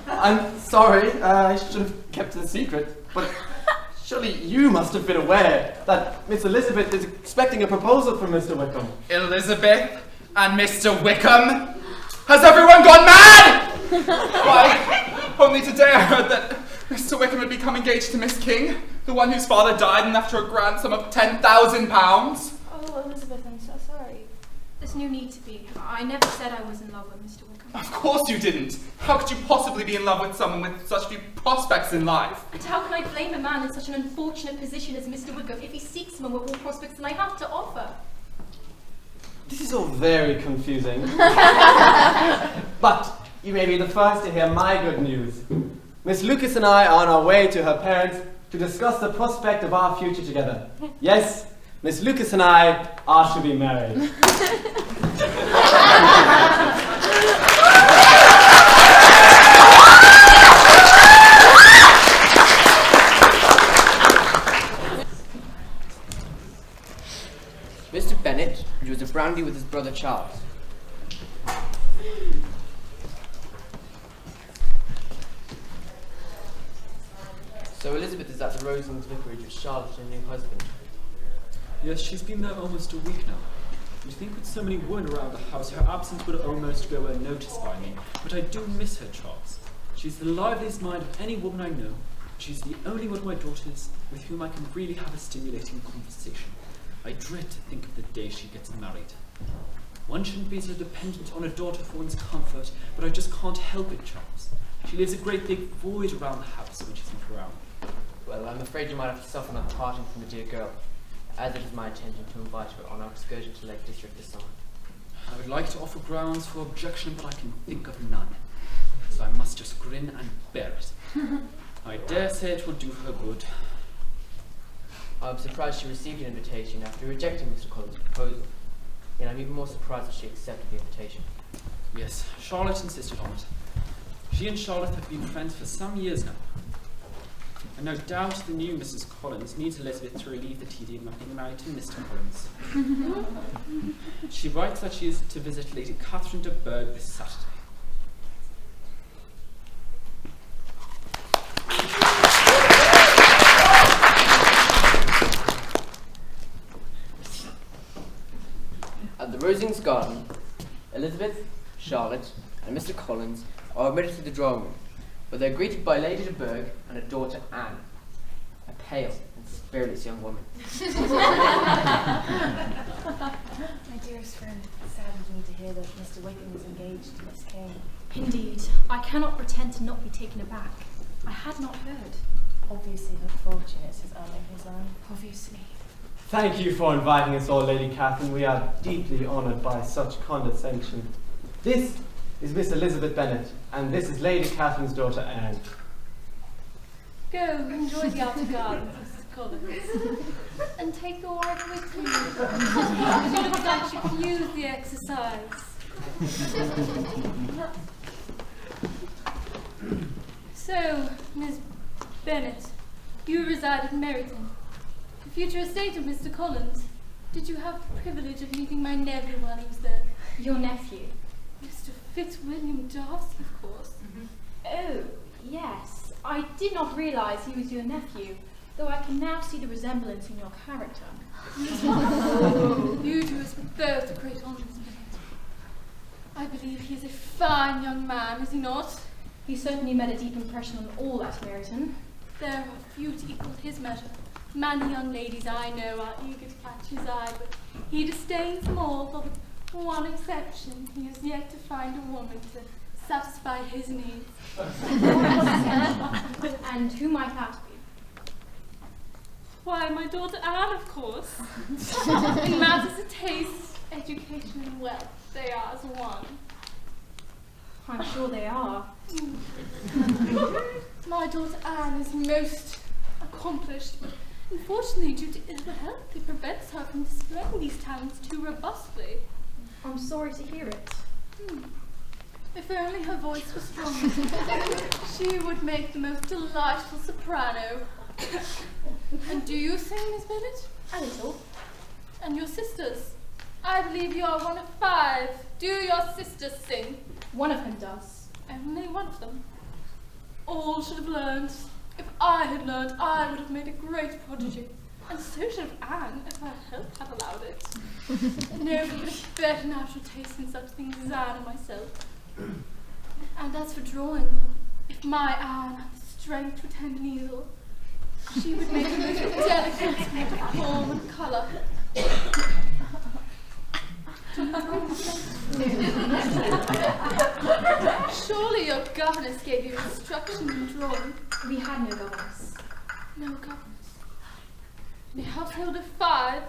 I'm sorry, I should have kept it a secret, but surely you must have been aware that Miss Elizabeth is expecting a proposal from Mr. Wickham. Elizabeth and Mr. Wickham? Has everyone gone mad? Why, only today I heard that Mr. Wickham had become engaged to Miss King, the one whose father died and left her a grand sum of £10,000. Oh, Elizabeth, I'm so sorry. There's no need to be. I never said I was in love with Mr. Wickham. Of course you didn't. How could you possibly be in love with someone with such few prospects in life? And how can I blame a man in such an unfortunate position as Mr. Wickham if he seeks someone with more prospects than I have to offer? This is all very confusing. But you may be the first to hear my good news. Miss Lucas and I are on our way to her parents to discuss the prospect of our future together. Yes, Miss Lucas and I are to be married. Mr. Bennet enjoys a brandy with his brother Charles. So Elizabeth is at the Rosings vicarage with Charlotte and her new husband. Yes, she's been there almost a week now. You'd think with so many women around the house, her absence would almost go unnoticed by me, but I do miss her, Charles. She's the liveliest mind of any woman I know. She's the only one of my daughters with whom I can really have a stimulating conversation. I dread to think of the day she gets married. One shouldn't be so dependent on a daughter for one's comfort, but I just can't help it, Charles. She leaves a great big void around the house when she's not around. Well, I'm afraid you might have to suffer on parting from the dear girl, as it is my intention to invite her on our excursion to Lake District this summer. I would like to offer grounds for objection, but I can think of none. So I must just grin and bear it. I dare say it will do her good. I'm surprised she received an invitation after rejecting Mr. Collins' proposal. Yet I'm even more surprised that she accepted the invitation. Yes, Charlotte insisted on it. She and Charlotte have been friends for some years now. And no doubt the new Mrs. Collins needs Elizabeth to relieve the tedium of being married to Mr. Collins. She writes that she is to visit Lady Catherine de Bourgh this Saturday. At the Rosings garden, Elizabeth, Charlotte, and Mr. Collins are admitted to the drawing room, where they are greeted by Lady de Bourgh and her daughter Anne, a pale and spiritless young woman. My dearest friend, it saddens me to hear that Mr. Wickham is engaged to Miss King. Indeed, I cannot pretend to not be taken aback. I had not heard. Obviously her fortune is his own and his own. Obviously. Thank you for inviting us all, Lady Catherine. We are deeply honoured by such condescension. This is Miss Elizabeth Bennet, and this is Lady Catherine's daughter, Anne. Go, enjoy the outer gardens, Mrs. Collins. And take your wife with you. She looks like she could use the exercise. So, Miss Bennet, you reside in Meryton, the future estate of Mr. Collins. Did you have the privilege of meeting my nephew while he was there? Your nephew? Mr. Fitzwilliam Darcy, of course. Oh, yes. I did not realise he was your nephew, though I can now see the resemblance in your character. You do us both great honours, Bennet. I believe he is a fine young man, is he not? He certainly made a deep impression on all at Meryton. There are few to equal his measure. Many young ladies I know are eager to catch his eye, but he disdains them all, for with one exception, he has yet to find a woman to satisfy his needs. And who might that be? Why, my daughter Anne, of course. In matters of taste, education, and wealth, they are as one. I'm sure they are. My daughter Anne is most accomplished, but unfortunately, due to ill health, it prevents her from displaying these talents too robustly. I'm sorry to hear it. If only her voice was strong, she would make the most delightful soprano. And do you sing, Miss Bennet? A little. And your sisters? I believe you are one of 5. Do your sisters sing? One of them does. Only one of them. All should have learned. If I had learned, I would have made a great prodigy. And so should have Anne, if her health had allowed it. Nobody would have better natural taste in such things as Anne and myself. And as for drawing, well, if my Anne had the strength to attend an easel, she would make a most delicate sport of form and colour. Surely your governess gave you instruction in drawing. We had no governess. No governess. In a household of 5,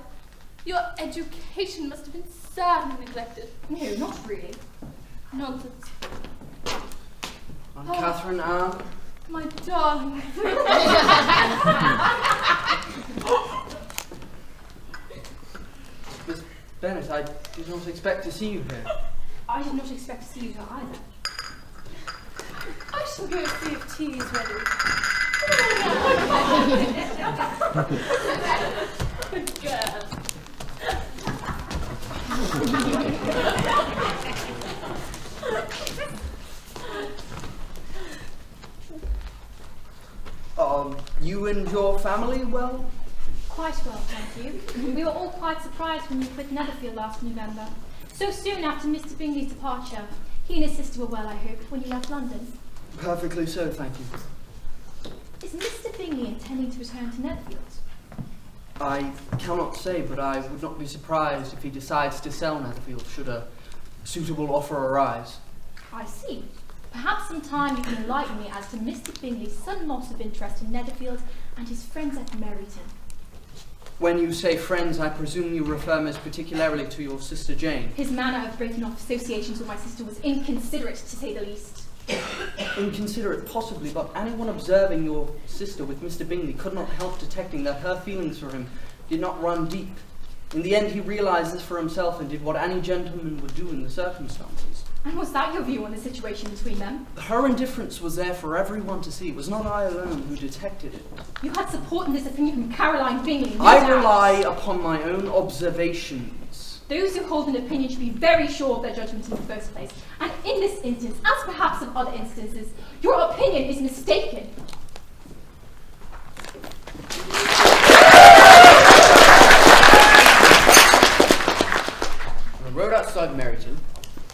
your education must have been sadly neglected. No, not really. Nonsense. Aunt Catherine, Anne. My darling. Miss Bennet, I did not expect to see you here. I did not expect to see you here either. I shall go see if tea is ready. Good girl. You and your family well? Quite well, thank you. We were all quite surprised when you quit Netherfield last November. So soon after Mr. Bingley's departure. He and his sister were well, I hope, when you left London. Perfectly so, thank you. Is Mr. Bingley intending to return to Netherfield? I cannot say, but I would not be surprised if he decides to sell Netherfield should a suitable offer arise. I see. Perhaps sometime you can enlighten me as to Mr. Bingley's sudden loss of interest in Netherfield and his friends at Meryton. When you say friends, I presume you refer most particularly to your sister Jane. His manner of breaking off associations with my sister was inconsiderate, to say the least. Inconsiderate, possibly, but anyone observing your sister with Mr. Bingley could not help detecting that her feelings for him did not run deep. In the end, he realized this for himself and did what any gentleman would do in the circumstances. And was that your view on the situation between them? Her indifference was there for everyone to see. It was not I alone who detected it. You had support in this opinion from Caroline Bingley. I rely upon my own observations. Those who hold an opinion should be very sure of their judgment in the first place. And in this instance, as perhaps of other instances, your opinion is mistaken. On the road outside Meryton,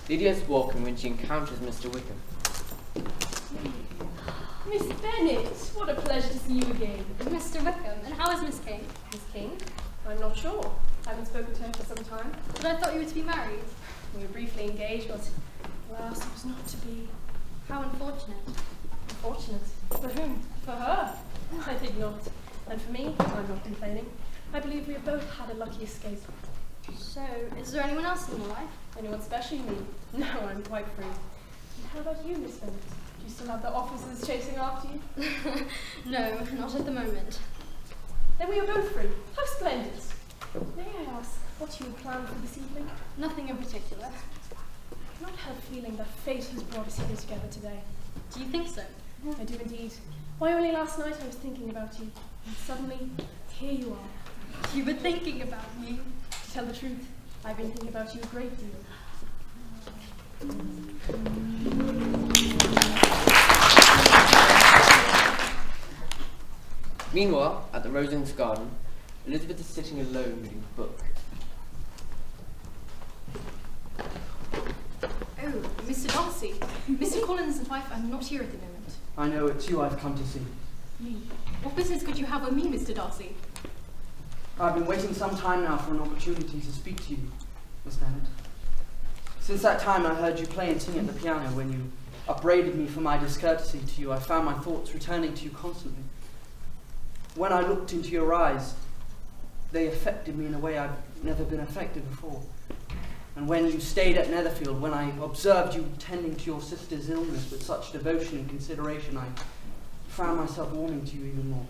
Lydia is walking when she encounters Mr. Wickham. Miss Bennet, what a pleasure to see you again. Mr. Wickham, and how is Miss King? Miss King? I'm not sure. I haven't spoken to her for some time. But I thought you were to be married. We were briefly engaged, but alas, it was not to be. How unfortunate. Unfortunate. For whom? For her? I think not. And for me, I'm not complaining. I believe we have both had a lucky escape. So, is there anyone else in your life? Anyone special, you mean? No, I'm quite free. And how about you, Miss Bennet? Do you still have the officers chasing after you? No, not at the moment. Then we are both free. How splendid! May I ask what you plan for this evening? Nothing in particular. I cannot help feeling that fate has brought us here together today. Do you think so? I do indeed. Why, only last night I was thinking about you, and suddenly, here you are. You were thinking about me. To tell the truth, I've been thinking about you a great deal. Meanwhile, at the Rosings garden, Elizabeth is sitting alone reading a book. Oh, Mr. Darcy. Mr. Collins and wife are not here at the moment. I know, it's you I've come to see. Me? What business could you have with me, Mr. Darcy? I've been waiting some time now for an opportunity to speak to you, Miss Bennet. Since that time I heard you play and sing at the piano when you upbraided me for my discourtesy to you. I found my thoughts returning to you constantly. When I looked into your eyes, they affected me in a way I've never been affected before. And when you stayed at Netherfield, when I observed you tending to your sister's illness with such devotion and consideration, I found myself warming to you even more.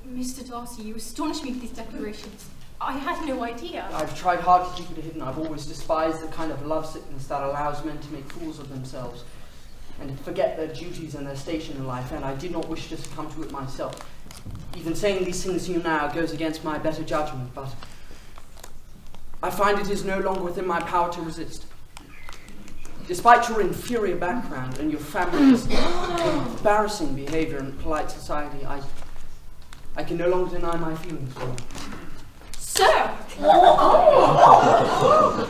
Mr. Darcy, you astonish me with these declarations. I had no idea. I've tried hard to keep it hidden. I've always despised the kind of lovesickness that allows men to make fools of themselves and forget their duties and their station in life, and I did not wish to succumb to it myself. Even saying these things to you now goes against my better judgment, but I find it is no longer within my power to resist. Despite your inferior background and your family's embarrassing behavior in polite society, I can no longer deny my feelings for you. Sir!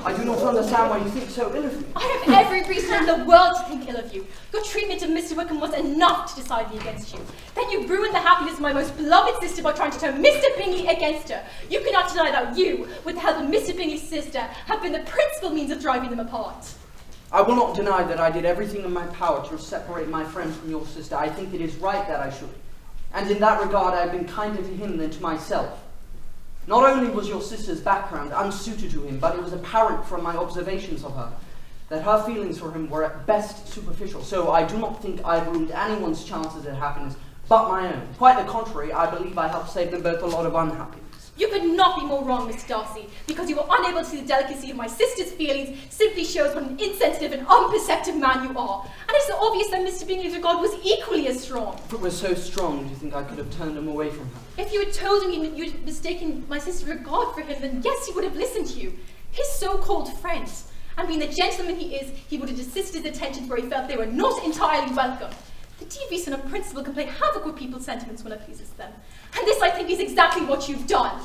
I do not understand why you think so ill of me. I have every reason in the world to think ill of you. Your treatment of Mr. Wickham was enough to decide me against you. Then you ruined the happiness of my most beloved sister by trying to turn Mr. Bingley against her. You cannot deny that you, with the help of Mr. Bingley's sister, have been the principal means of driving them apart. I will not deny that I did everything in my power to separate my friend from your sister. I think it is right that I should. And in that regard, I have been kinder to him than to myself. Not only was your sister's background unsuited to him, but it was apparent from my observations of her that her feelings for him were at best superficial. So I do not think I have ruined anyone's chances at happiness but my own. Quite the contrary, I believe I helped save them both a lot of unhappiness. You could not be more wrong, Mr. Darcy. Because you were unable to see the delicacy of my sister's feelings simply shows what an insensitive and unperceptive man you are. And it's obvious that Mr. Bingley's regard was equally as strong. If it was so strong, do you think I could have turned him away from her? If you had told him you'd mistaken my sister's regard for him, then yes, he would have listened to you. His so-called friend. And being the gentleman he is, he would have desisted his attentions where he felt they were not entirely welcome. The devious and unprincipled can play havoc with people's sentiments when it pleases them. And this, I think, is exactly what you've done.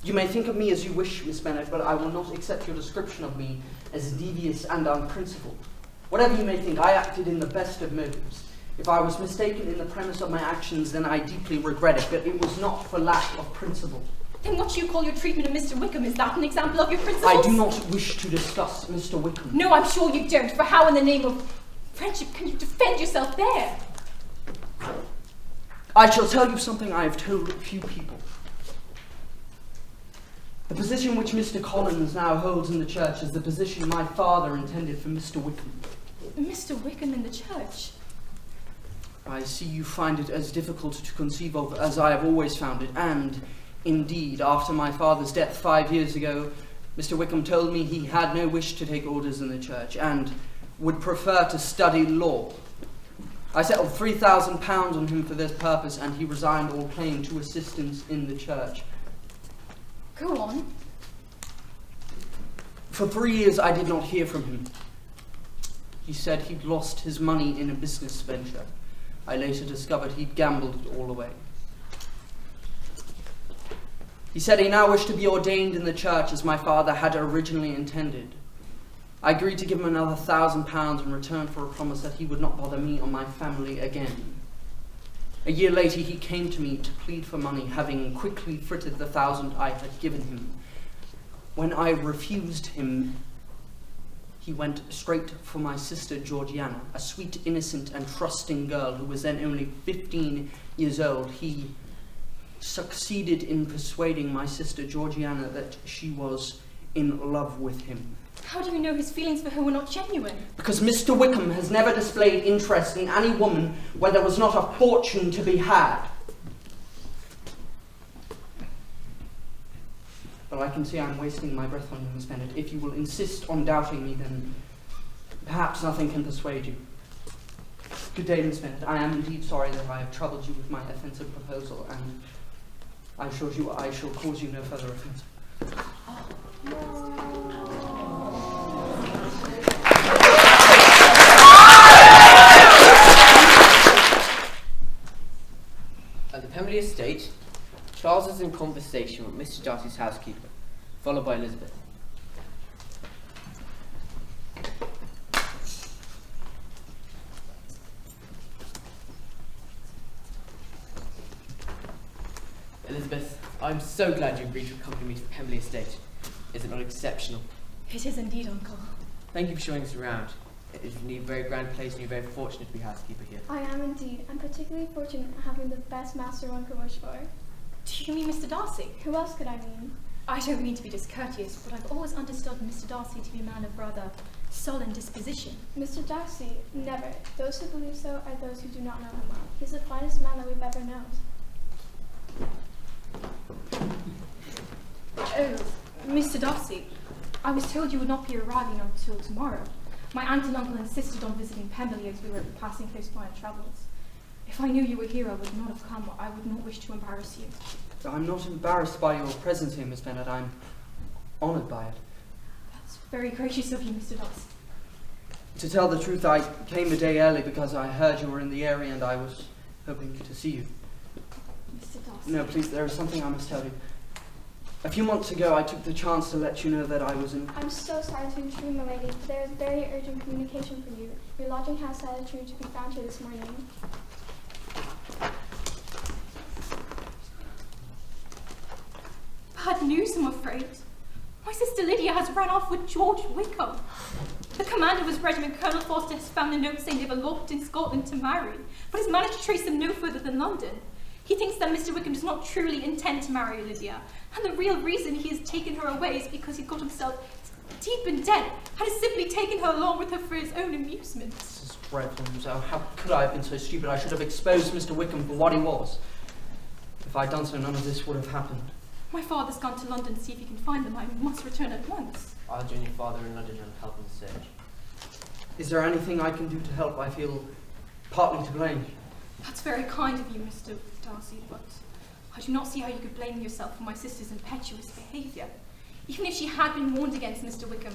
You may think of me as you wish, Miss Bennet, but I will not accept your description of me as devious and unprincipled. Whatever you may think, I acted in the best of motives. If I was mistaken in the premise of my actions, then I deeply regret it, but it was not for lack of principle. Then what you call your treatment of Mr. Wickham, is that an example of your principles? I do not wish to discuss Mr. Wickham. No, I'm sure you don't, for how in the name of friendship can you defend yourself there? I shall tell you something I have told few people. The position which Mr. Collins now holds in the church is the position my father intended for Mr. Wickham. Mr. Wickham in the church? I see you find it as difficult to conceive of as I have always found it, and indeed, after my father's death 5 years ago, Mr. Wickham told me he had no wish to take orders in the church, and would prefer to study law. I settled £3,000 on him for this purpose, and he resigned all claim to assistance in the church. Go on. For 3 years I did not hear from him. He said he'd lost his money in a business venture. I later discovered he'd gambled it all away. He said he now wished to be ordained in the church as my father had originally intended. I agreed to give him another £1,000 in return for a promise that he would not bother me or my family again. A year later he came to me to plead for money, having quickly frittered the £1,000 I had given him. When I refused him, he went straight for my sister Georgiana, a sweet, innocent and trusting girl who was then only 15 years old. He succeeded in persuading my sister Georgiana that she was in love with him. How do you know his feelings for her were not genuine? Because Mr. Wickham has never displayed interest in any woman where there was not a fortune to be had. But I can see I'm wasting my breath on you, Miss Bennet. If you will insist on doubting me, then perhaps nothing can persuade you. Good day, Miss Bennet. I am indeed sorry that I have troubled you with my offensive proposal, and I assure you I shall cause you no further offence. At the Pemberley estate, Charles is in conversation with Mr. Darcy's housekeeper, followed by Elizabeth. Elizabeth, I'm so glad you agreed to accompany me to the Pemberley estate. Is it not exceptional? It is indeed, Uncle. Thank you for showing us around. It is indeed a very grand place, and you're very fortunate to be housekeeper here. I am indeed. I'm particularly fortunate having the best master one could wish for. Do you mean Mr. Darcy? Who else could I mean? I don't mean to be discourteous, but I've always understood Mr. Darcy to be a man of rather sullen disposition. Mr. Darcy, never. Those who believe so are those who do not know him well. He's the finest man that we've ever known. Oh, Mr. Darcy, I was told you would not be arriving until tomorrow. My aunt and uncle insisted on visiting Pemberley as we were passing close by on travels. If I knew you were here, I would not have come. I would not wish to embarrass you. I'm not embarrassed by your presence here, Miss Bennet. I'm honoured by it. That's very gracious of you, Mr. Darcy. To tell the truth, I came a day early because I heard you were in the area and I was hoping to see you. Mr. Darcy. No, please, there is something I must tell you. A few months ago, I took the chance to let you know that I was in... I'm so sorry to intrude, my lady. There is very urgent communication for you. Your lodging house had a true to be found here this morning. Bad news, I'm afraid. My sister Lydia has run off with George Wickham. The commander of his regiment, Colonel Foster, has found a note saying they've eloped in Scotland to marry, but has managed to trace them no further than London. He thinks that Mr. Wickham does not truly intend to marry Lydia, and the real reason he has taken her away is because he got himself deep in debt and has simply taken her along with her for his own amusement. This is dreadful news. Oh, how could I have been so stupid? I should have exposed Mr. Wickham for what he was. If I'd done so, none of this would have happened. My father's gone to London to see if he can find them. I must return at once. I'll join your father in London and help in the search. Is there anything I can do to help? I feel partly to blame. That's very kind of you, Mr. Darcy, but I do not see how you could blame yourself for my sister's impetuous behaviour. Even if she had been warned against Mr. Wickham,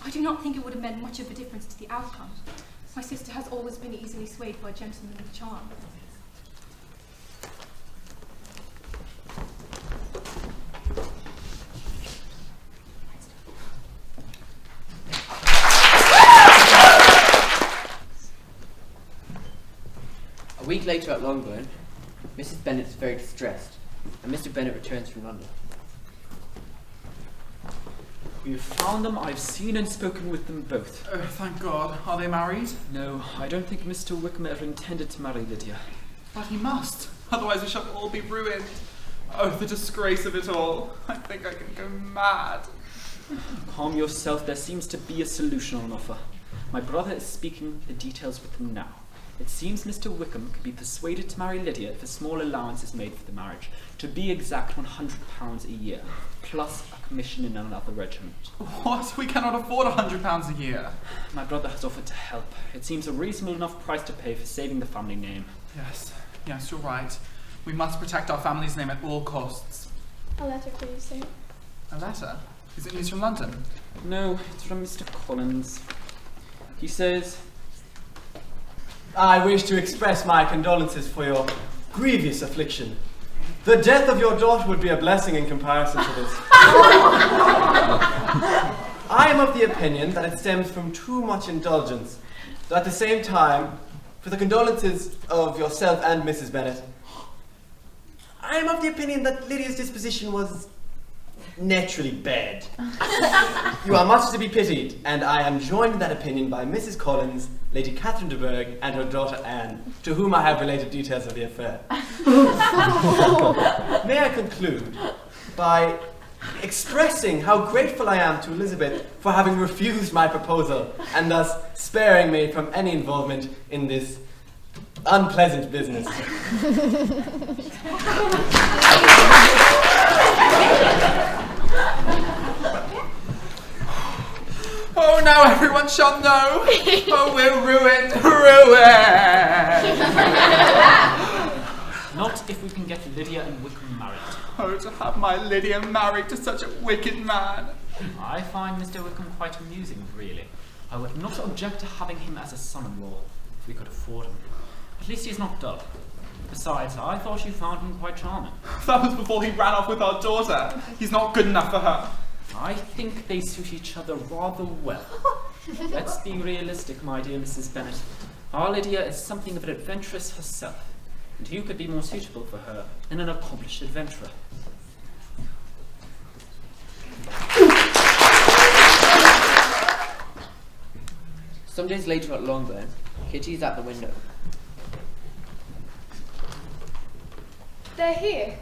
I do not think it would have meant much of a difference to the outcome. My sister has always been easily swayed by gentlemanly charm. A week later at Longbourn, Mrs. Bennet is very distressed, and Mr. Bennet returns from London. We've found them. I've seen and spoken with them both. Oh, thank God. Are they married? No, I don't think Mr. Wickham ever intended to marry Lydia. But he must. Otherwise we shall all be ruined. Oh, the disgrace of it all. I think I can go mad. Calm yourself. There seems to be a solution on offer. My brother is speaking the details with them now. It seems Mr. Wickham could be persuaded to marry Lydia if a small allowance is made for the marriage. To be exact, £100 a year, plus a commission in another regiment. What? We cannot afford £100 a year. My brother has offered to help. It seems a reasonable enough price to pay for saving the family name. Yes, you're right. We must protect our family's name at all costs. A letter for you, sir. A letter? Is it news from London? No, it's from Mr. Collins. He says... I wish to express my condolences for your grievous affliction. The death of your daughter would be a blessing in comparison to this. I am of the opinion that it stems from too much indulgence. But at the same time, for the condolences of yourself and Mrs. Bennet, I am of the opinion that Lydia's disposition was naturally bad. You are much to be pitied, and I am joined in that opinion by Mrs. Collins, Lady Catherine de Bourgh, and her daughter Anne, to whom I have related details of the affair. May I conclude by expressing how grateful I am to Elizabeth for having refused my proposal and thus sparing me from any involvement in this unpleasant business. Oh, now everyone shall know. Oh, we're ruined. Not if we can get Lydia and Wickham married. Oh, to have my Lydia married to such a wicked man. I find Mr. Wickham quite amusing, really. I would not object to having him as a son-in-law, if we could afford him. At least he's not dull. Besides, I thought you found him quite charming. That was before he ran off with our daughter. He's not good enough for her. I think they suit each other rather well. Let's be realistic, my dear Mrs. Bennet. Our Lydia is something of an adventuress herself, and you could be more suitable for her than an accomplished adventurer. Some days later at Longbourn, Kitty is at the window. They're here.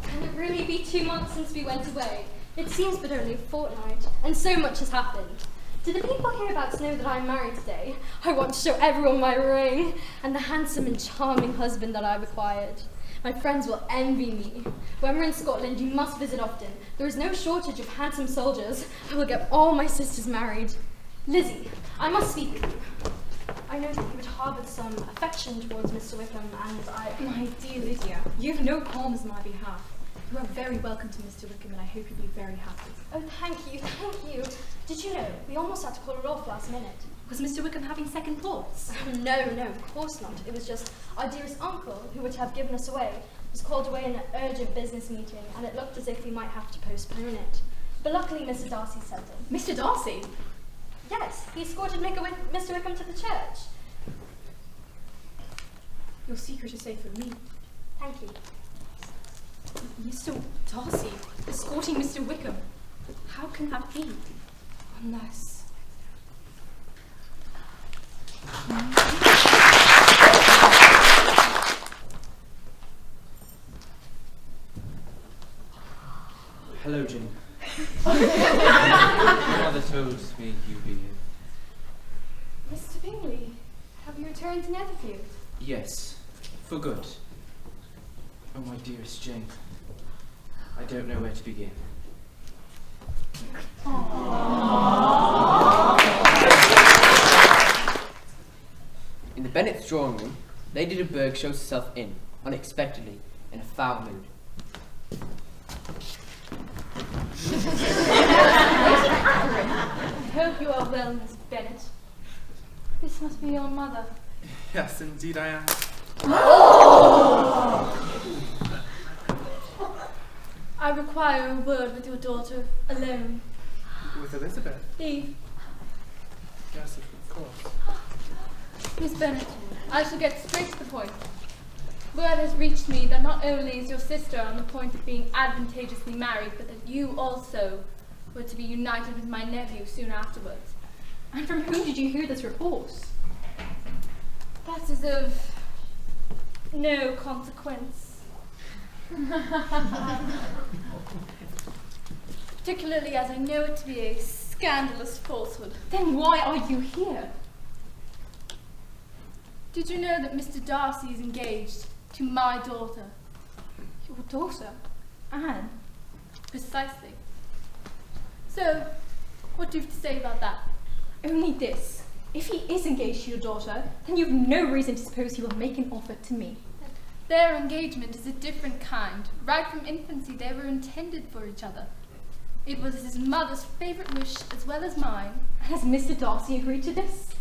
Can it really be 2 months since we went away? It seems but only a fortnight, and so much has happened. Do the people hereabouts know that I'm married today? I want to show everyone my ring, and the handsome and charming husband that I've acquired. My friends will envy me. When we're in Scotland, you must visit often. There is no shortage of handsome soldiers. I will get all my sisters married. Lizzie, I must speak with you. I know that you had harboured some affection towards Mr. Wickham, and My dear Lydia, you have no qualms on my behalf. You are very welcome to Mr. Wickham, and I hope you'll be very happy. Oh, thank you, thank you. Did you know, we almost had to call it off last minute. Was Mr. Wickham having second thoughts? No, of course not. It was just our dearest uncle, who would have given us away, was called away in an urgent business meeting, and it looked as if we might have to postpone it. But luckily, Mr. Darcy sent him. Mr. Darcy? Yes, he escorted Mr. Wickham to the church. Your secret is safe with me. Thank you. Mr. Darcy, escorting Mr. Wickham. How can that be? Unless... Hello, Jane. Mother told me you'd be here. Mr. Bingley, have you returned to Netherfield? Yes, for good. Oh, my dearest Jane. I don't know where to begin. In the Bennet's drawing room, Lady de Bourgh shows herself in, unexpectedly, in a foul mood. I hope you are well, Miss Bennet. This must be your mother. Yes, indeed I am. I require a word with your daughter, alone. With Elizabeth? Eve. Yes, of course. Miss Bennet, I shall get straight to the point. Word has reached me that not only is your sister on the point of being advantageously married, but that you also were to be united with my nephew soon afterwards. And from whom did you hear this report? That is of no consequence. Particularly as I know it to be a scandalous falsehood. Then why are you here? Did you know that Mr. Darcy is engaged to my daughter? Your daughter? Anne? Precisely. So, what do you have to say about that? Only this. If he is engaged to your daughter, then you've no reason to suppose he will make an offer to me. Their engagement is a different kind. Right from infancy, they were intended for each other. It was his mother's favourite wish as well as mine. Has Mr. Darcy agreed to this?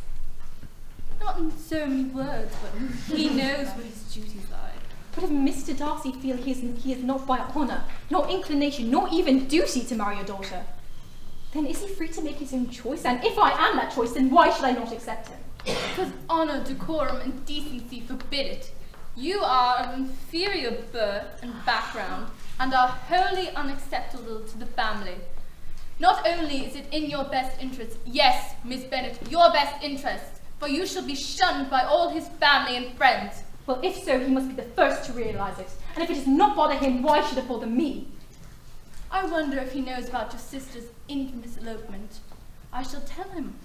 Not in so many words, but he knows what his duties are. But if Mr. Darcy feels he is not by honour, nor inclination, nor even duty to marry your daughter, then is he free to make his own choice? And if I am that choice, then why should I not accept him? Because honour, decorum, and decency forbid it. You are of inferior birth and background, and are wholly unacceptable to the family. Not only is it in your best interest, yes, Miss Bennet, your best interest, for you shall be shunned by all his family and friends. Well, if so, he must be the first to realise it. And if it does not bother him, why should it bother me? I wonder if he knows about your sister's infamous elopement. I shall tell him.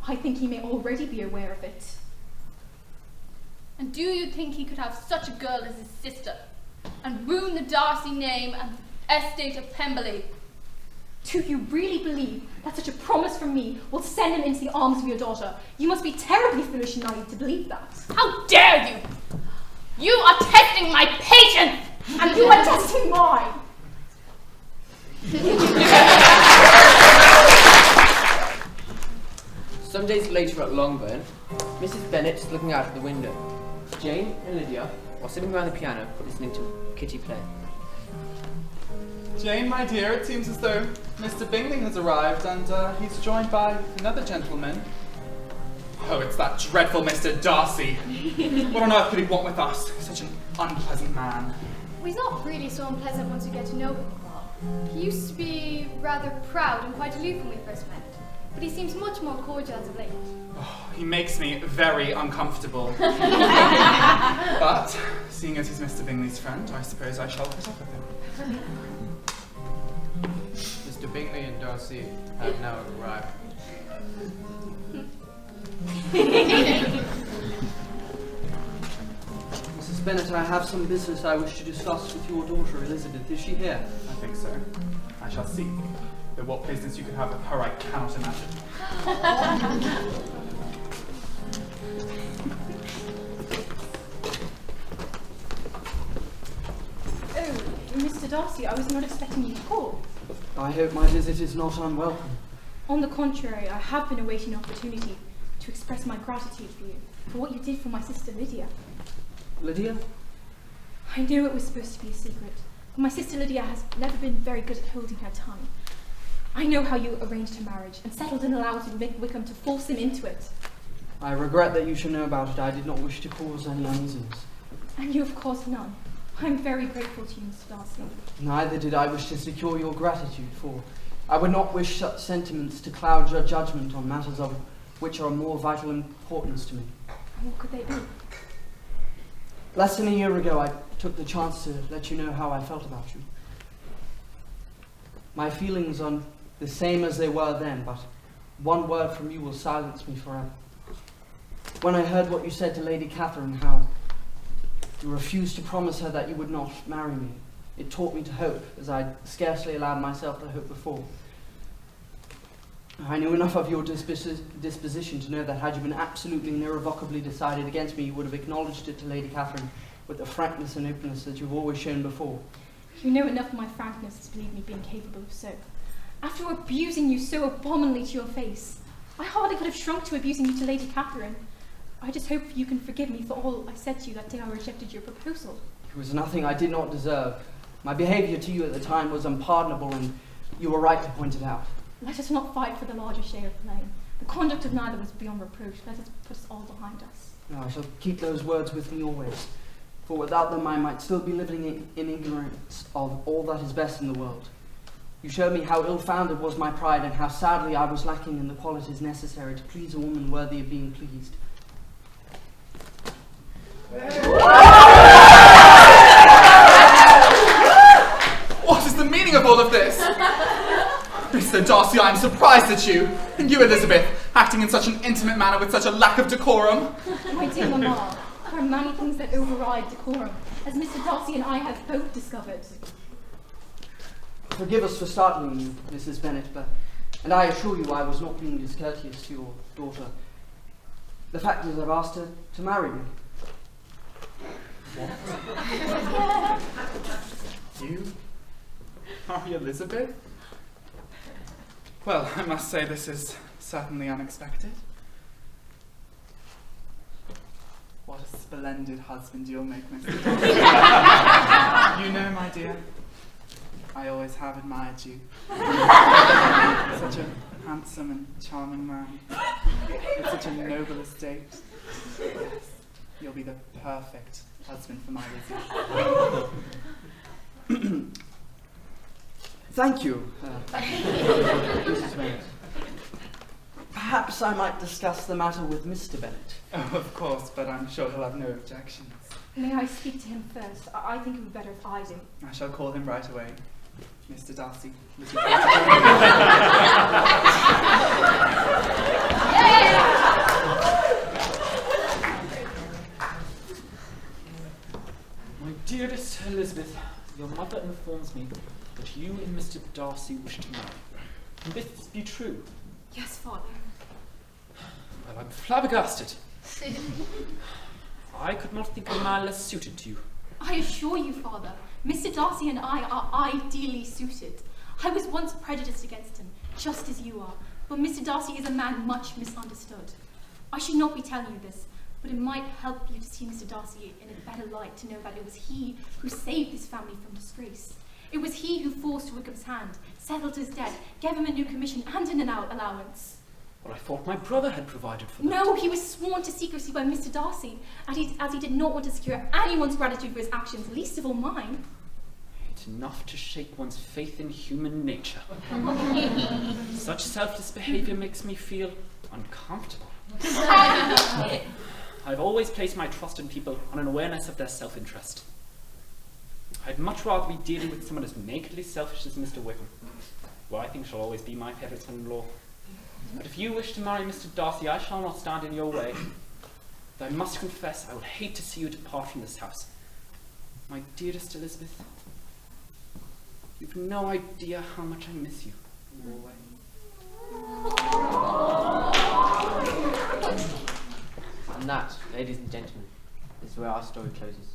I think he may already be aware of it. And do you think he could have such a girl as his sister, and ruin the Darcy name and the estate of Pemberley? Do you really believe that such a promise from me will send him into the arms of your daughter? You must be terribly foolish and naive to believe that. How dare you! You are testing my patience! And you are testing mine! Some days later at Longbourn, Mrs. Bennet is looking out of the window. Jane and Lydia are sitting around the piano listening to Kitty play. Jane, my dear, it seems as though Mr. Bingley has arrived and he's joined by another gentleman. Oh, it's that dreadful Mr. Darcy. What on earth could he want with us? He's such an unpleasant man. Well, he's not really so unpleasant once you get to know him well. He used to be rather proud and quite aloof when we first met, but he seems much more cordial as of late. Oh, he makes me very uncomfortable. But, seeing as he's Mr. Bingley's friend, I suppose I shall put up with him. Mr. Bingley and Darcy have now arrived. Mrs. Bennet, I have some business I wish to discuss with your daughter, Elizabeth. Is she here? I think so. I shall see. Though what business you could have with her, I cannot imagine. Oh, Mr. Darcy, I was not expecting you to call. I hope my visit is not unwelcome. On the contrary, I have been awaiting an opportunity to express my gratitude for you, for what you did for my sister Lydia. Lydia? I knew it was supposed to be a secret, but my sister Lydia has never been very good at holding her tongue. I know how you arranged her marriage and settled an allowance with Wickham to force him into it. I regret that you should know about it. I did not wish to cause any uneasiness. And you have caused none. I'm very grateful to you, Mr. Darcy. Neither did I wish to secure your gratitude, for I would not wish such sentiments to cloud your judgment on matters of which are of more vital importance to me. And what could they be? Less than a year ago, I took the chance to let you know how I felt about you. My feelings are the same as they were then, but one word from you will silence me forever. When I heard what you said to Lady Catherine, how you refused to promise her that you would not marry me, it taught me to hope, as I'd scarcely allowed myself to hope before. I knew enough of your disposition to know that had you been absolutely and irrevocably decided against me, you would have acknowledged it to Lady Catherine with the frankness and openness that you've always shown before. You know enough of my frankness to believe me being capable of so. After abusing you so abominably to your face, I hardly could have shrunk to abusing you to Lady Catherine. I just hope you can forgive me for all I said to you that day I rejected your proposal. It was nothing I did not deserve. My behaviour to you at the time was unpardonable, and you were right to point it out. Let us not fight for the larger share of blame. The conduct of neither was beyond reproach. Let us put us all behind us. No, I shall keep those words with me always, for without them I might still be living in ignorance of all that is best in the world. You showed me how ill-founded was my pride, and how sadly I was lacking in the qualities necessary to please a woman worthy of being pleased. What is the meaning of all of this? Mr. Darcy, I am surprised at you. And you, Elizabeth, acting in such an intimate manner with such a lack of decorum. My dear Mamma, there are many things that override decorum, as Mr. Darcy and I have both discovered. Forgive us for startling you, Mrs. Bennet, and I assure you I was not being discourteous to your daughter. The fact is I've asked her to marry me. What? You marry Elizabeth? Well, I must say this is certainly unexpected. What a splendid husband you'll make, Mr. Darcy. You know, my dear, I always have admired you. Such a handsome and charming man, with such a noble estate. Yes, you'll be the perfect husband for my Lizzie. Thank you, Mrs. Bennet. Perhaps I might discuss the matter with Mr. Bennet. Oh, of course, but I'm sure he'll have no objections. May I speak to him first? I think it would be better if I do. I shall call him right away. Mr. Darcy. My dearest Elizabeth, your mother informs me that you and Mr. Darcy wish to marry. Can this be true? Yes, Father. Well, I'm flabbergasted. I could not think of a man less suited to you. I assure you, Father, Mr. Darcy and I are ideally suited. I was once prejudiced against him, just as you are, but Mr. Darcy is a man much misunderstood. I should not be telling you this, but it might help you to see Mr. Darcy in a better light, to know that it was he who saved this family from disgrace. It was he who forced Wickham's hand, settled his debt, gave him a new commission and an allowance. Well, I thought my brother had provided for that. No, he was sworn to secrecy by Mr. Darcy, as he did not want to secure anyone's gratitude for his actions, least of all mine. It's enough to shake one's faith in human nature. Such selfless behaviour makes me feel uncomfortable. I've always placed my trust in people on an awareness of their self-interest. I'd much rather be dealing with someone as nakedly selfish as Mr. Wickham, who I think shall always be my favourite son-in-law. But if you wish to marry Mr. Darcy, I shall not stand in your way. Though I must confess, I would hate to see you depart from this house. My dearest Elizabeth, you've no idea how much I miss you in your way. And that, ladies and gentlemen, is where our story closes.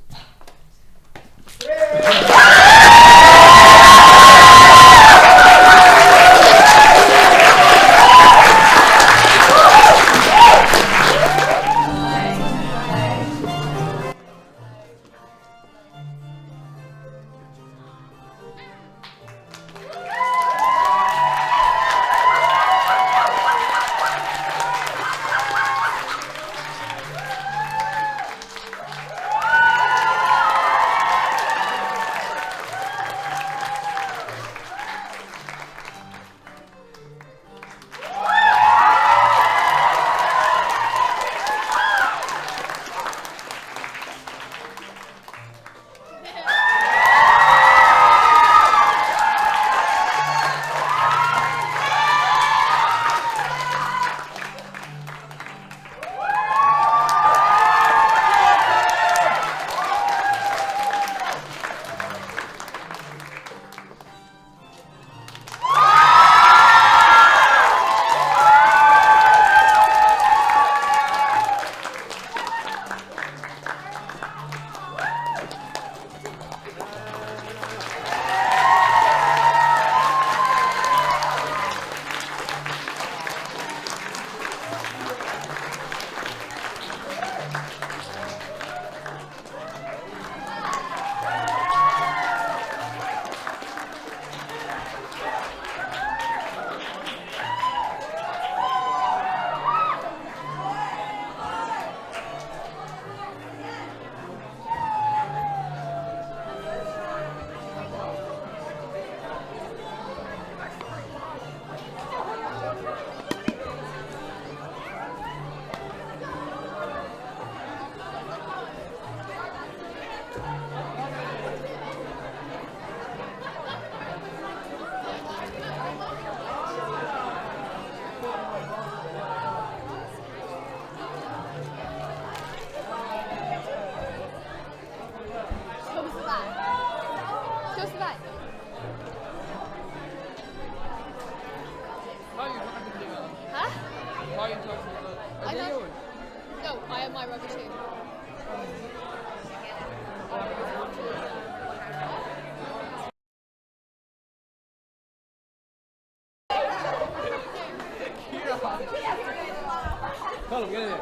Colin, get in there.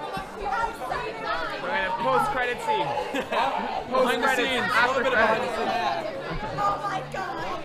We're in a post-credit scene. Behind the scenes. After A little bit of behind credits. the scenes. Oh my god!